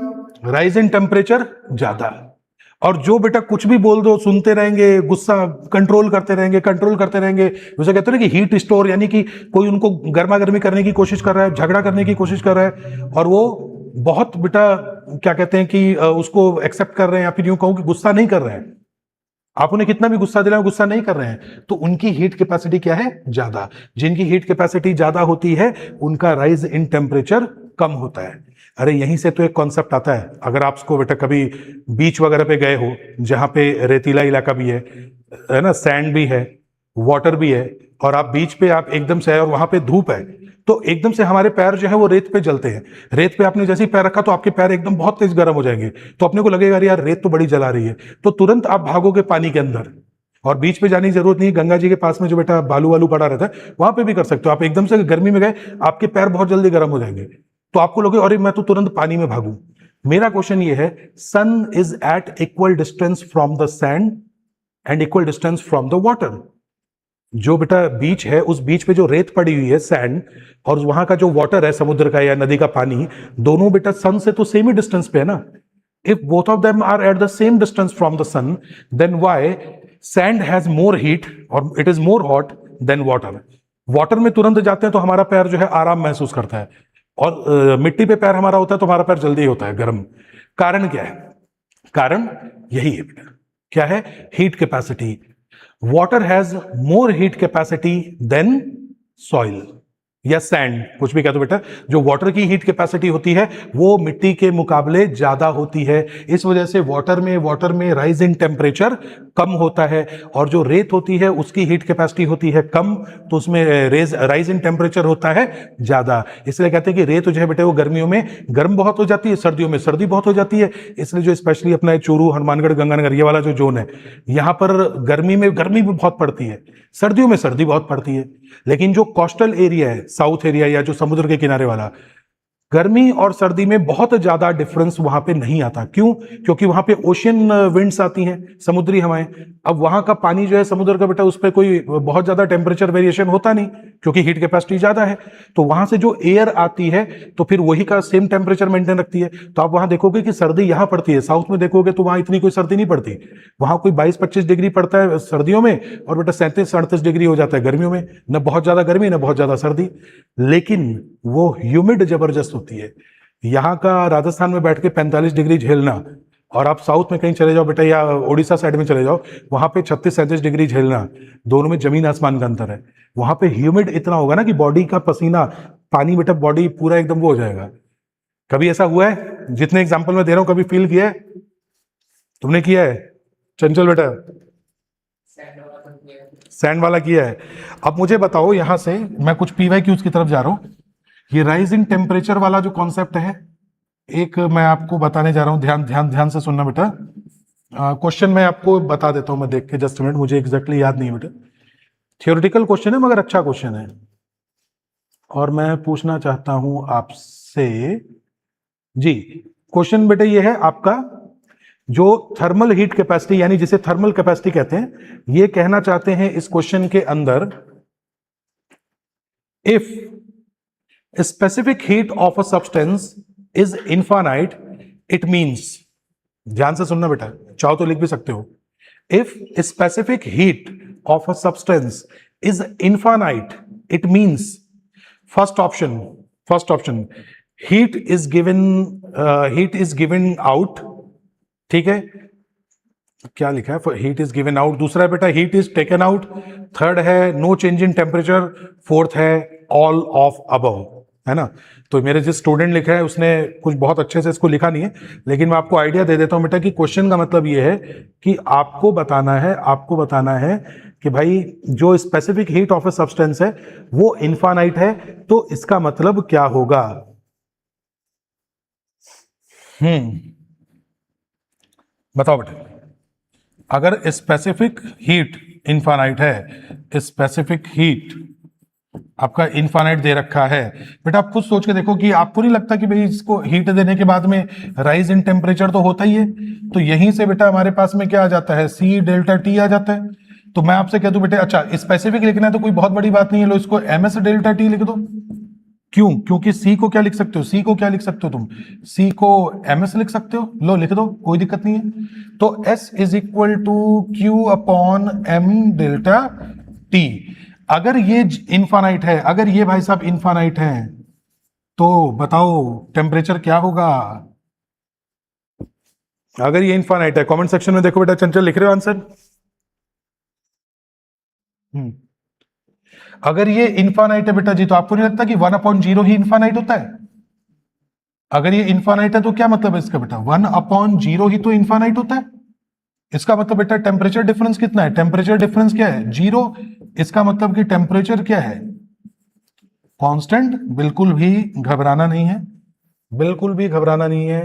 rise in temperature ज्यादा। और जो बेटा कुछ भी बोल दो सुनते रहेंगे, गुस्सा कंट्रोल करते रहेंगे, जैसे कहते हैं ना कि हीट स्टोर, यानी कि कोई उनको गर्मा गर्मी करने की कोशिश कर रहा है, झगड़ा करने की कोशिश कर रहा है, और वो बहुत बेटा क्या कहते हैं कि उसको एक्सेप्ट कर रहे हैं, या फिर यूं कहूं कि गुस्सा नहीं कर रहे हैं। आप उन्हें कितना भी गुस्सा दिलाएं गुस्सा नहीं कर रहे हैं, तो उनकी हीट कैपेसिटी क्या है? ज्यादा। जिनकी हीट कैपेसिटी ज्यादा होती है उनका राइज इन टेम्परेचर कम होता है। अरे यहीं से तो एक कॉन्सेप्ट आता है, अगर आप उसको बेटा कभी बीच वगैरह पे गए हो जहां पे रेतीला इलाका भी है ना, सैंड भी है, वाटर भी है, और आप बीच पे आप एकदम से आए और वहां पे धूप है, तो एकदम से हमारे पैर जो है वो रेत पे जलते हैं। रेत पे आपने जैसे ही पैर रखा तो आपके पैर एकदम बहुत तेज गर्म हो जाएंगे, तो अपने को लगेगा यार रेत तो बड़ी जला रही है, तो तुरंत आप भागोगे पानी के अंदर। और बीच पे जाने की जरूरत नहीं, गंगा जी के पास में जो बेटा बालू वालू पड़ा रहता है वहां पे भी कर सकते हो आप। एकदम से गर्मी में गए, आपके पैर बहुत जल्दी गर्म हो जाएंगे, तो आपको लगे अरे मैं तो तुरंत पानी में भागूं। मेरा क्वेश्चन ये है, sun is at equal distance from the sand and equal distance from the water. जो बेटा बीच है उस बीच पे जो रेत पड़ी हुई है सैंड, और वहां का जो वाटर है समुद्र का या नदी का पानी, दोनों बेटा सन से तो सेम ही डिस्टेंस पे है ना। If both of them are at the same distance from the sun, then why sand has more heat और it is more hot than water. Water में तुरंत जाते हैं तो हमारा पैर जो है आराम महसूस करता है, और मिट्टी पे पैर हमारा होता है तो हमारा पैर जल्दी होता है गर्म। कारण क्या है? कारण यही है बेटा, क्या है? Heat capacity. Water has more heat capacity than soil या सैंड, कुछ भी कह दो बेटा। जो वाटर की हीट कैपेसिटी होती है वो मिट्टी के मुकाबले ज्यादा होती है, इस वजह से वाटर में राइज इन टेम्परेचर कम होता है, और जो रेत होती है उसकी हीट कैपेसिटी होती है कम, तो उसमें राइज इन टेम्परेचर होता है ज्यादा। इसलिए कहते हैं कि रेत जो है बेटे वो गर्मियों में गर्म बहुत हो जाती है, सर्दियों में सर्दी बहुत हो जाती है। इसलिए जो स्पेशली अपना चूरू, हनुमानगढ़, गंगानगर ये वाला जो जोन है, यहां पर गर्मी में गर्मी भी बहुत पड़ती है, सर्दियों में सर्दी बहुत पड़ती है। लेकिन जो कोस्टल एरिया है, साउथ एरिया या जो समुद्र के किनारे वाला, गर्मी और सर्दी में बहुत ज्यादा डिफरेंस वहां पे नहीं आता। क्यों? क्योंकि वहां पे ओशियन विंड्स आती हैं, समुद्री हवाएं। अब वहां का पानी जो है समुद्र का बेटा, उस पर कोई बहुत ज्यादा टेम्परेचर वेरिएशन होता नहीं, क्योंकि हीट कैपेसिटी ज्यादा है। तो वहां से जो एयर आती है तो फिर वही का सेम टेम्परेचर मेंटेन रखती है। तो आप वहां देखोगे कि सर्दी यहां पड़ती है, साउथ में देखोगे तो वहां इतनी कोई सर्दी नहीं पड़ती, वहां कोई 22-25 डिग्री पड़ता है सर्दियों में, और बेटा 37-38 डिग्री हो जाता है गर्मियों में। न बहुत ज्यादा गर्मी न बहुत ज्यादा सर्दी, लेकिन वो ह्यूमिड जबरदस्त होती है। यहां का राजस्थान में बैठ के 45 डिग्री झेलना और आप साउथ में कहीं चले जाओ बेटा, या उड़ीसा साइड में चले जाओ, वहां पे 36-37 डिग्री झेलना, दोनों में जमीन आसमान का अंतर है। वहां पे ह्यूमिड इतना होगा ना कि बॉडी का पसीना, पानी बेटा बॉडी पूरा एकदम वो हो जाएगा। कभी ऐसा हुआ है? जितने एग्जाम्पल मैं दे रहा हूं कभी फील किया है? तुमने किया है चंचल बेटा? सैंड वाला किया है। अब मुझे बताओ, यहां से मैं कुछ PYQs की तरफ जा रहा हूं। ये राइजिंग टेम्परेचर वाला जो कॉन्सेप्ट है, एक मैं आपको बताने जा रहा हूं, ध्यान ध्यान ध्यान से सुनना बेटा। क्वेश्चन मैं आपको बता देता हूं, मैं देख के, जस्ट मिनट, मुझे एग्जैक्टली याद नहीं है बेटा। थियोरेटिकल क्वेश्चन है मगर अच्छा क्वेश्चन है, और मैं पूछना चाहता हूं आपसे जी। क्वेश्चन बेटा ये है आपका, जो थर्मल हीट कैपेसिटी, यानी जिसे थर्मल कैपेसिटी कहते हैं, ये कहना चाहते हैं इस क्वेश्चन के अंदर, if specific heat of a substance is infinite, it means, ध्यान से सुनना बेटा, चाहो तो लिख भी सकते हो, if specific heat of a substance is infinite, it means, first option, heat is given out, ठीक है, क्या लिखा है, हीट इज गिवन आउट। दूसरा है बेटा heat is taken out. Third है no change in temperature. Fourth है ऑल ऑफ अबव, है ना। तो मेरे जिस स्टूडेंट लिखा है उसने कुछ बहुत अच्छे से इसको लिखा नहीं है, लेकिन मैं आपको आइडिया दे देता हूं बेटा कि क्वेश्चन का मतलब ये है कि आपको बताना है कि भाई जो specific heat of a substance है वो इनफाइनाइट है, तो इसका मतलब क्या होगा। बताओ बेटा, अगर स्पेसिफिक हीट इनफाइनाइट है, स्पेसिफिक हीट आपका इनफाइनाइट दे रखा है, बेटा आप खुद सोच के देखो कि आपको नहीं लगता कि भाई इसको हीट देने के बाद में राइज इन टेम्परेचर तो होता ही है, तो यहीं से बेटा हमारे पास में क्या आ जाता है, C डेल्टा T आ जाता है। तो मैं आपसे कह दूं बेटे, अच्छा स्पेसिफिक लिखना है तो कोई बहुत बड़ी बात नहीं है, लो इसको MS डेल्टा T लिख दो। क्यों? क्योंकि C को क्या लिख सकते हो, तुम C को MS लिख सकते हो, लो लिख दो, कोई दिक्कत नहीं है। तो S is equal to Q upon M delta T। अगर ये इनफाइनाइट है, अगर ये भाई साहब इनफाइनाइट है, तो बताओ टेम्परेचर क्या होगा। अगर ये इनफाइनाइट है, कमेंट सेक्शन में देखो बेटा, चंचल लिख रहे हो आंसर। अगर ये इनफाइनाइट है बेटा जी, तो आपको नहीं लगता कि 1/0 ही इनफाइनाइट होता है? अगर ये इनफाइनाइट है तो क्या मतलब है इसका बेटा, 1/0 ही तो इनफाइनाइट होता है। इसका मतलब बेटा टेम्परेचर डिफरेंस कितना है, टेम्परेचर डिफरेंस क्या है, 0। इसका मतलब कि टेम्परेचर क्या है, कांस्टेंट। बिल्कुल भी घबराना नहीं है, बिल्कुल भी घबराना नहीं है,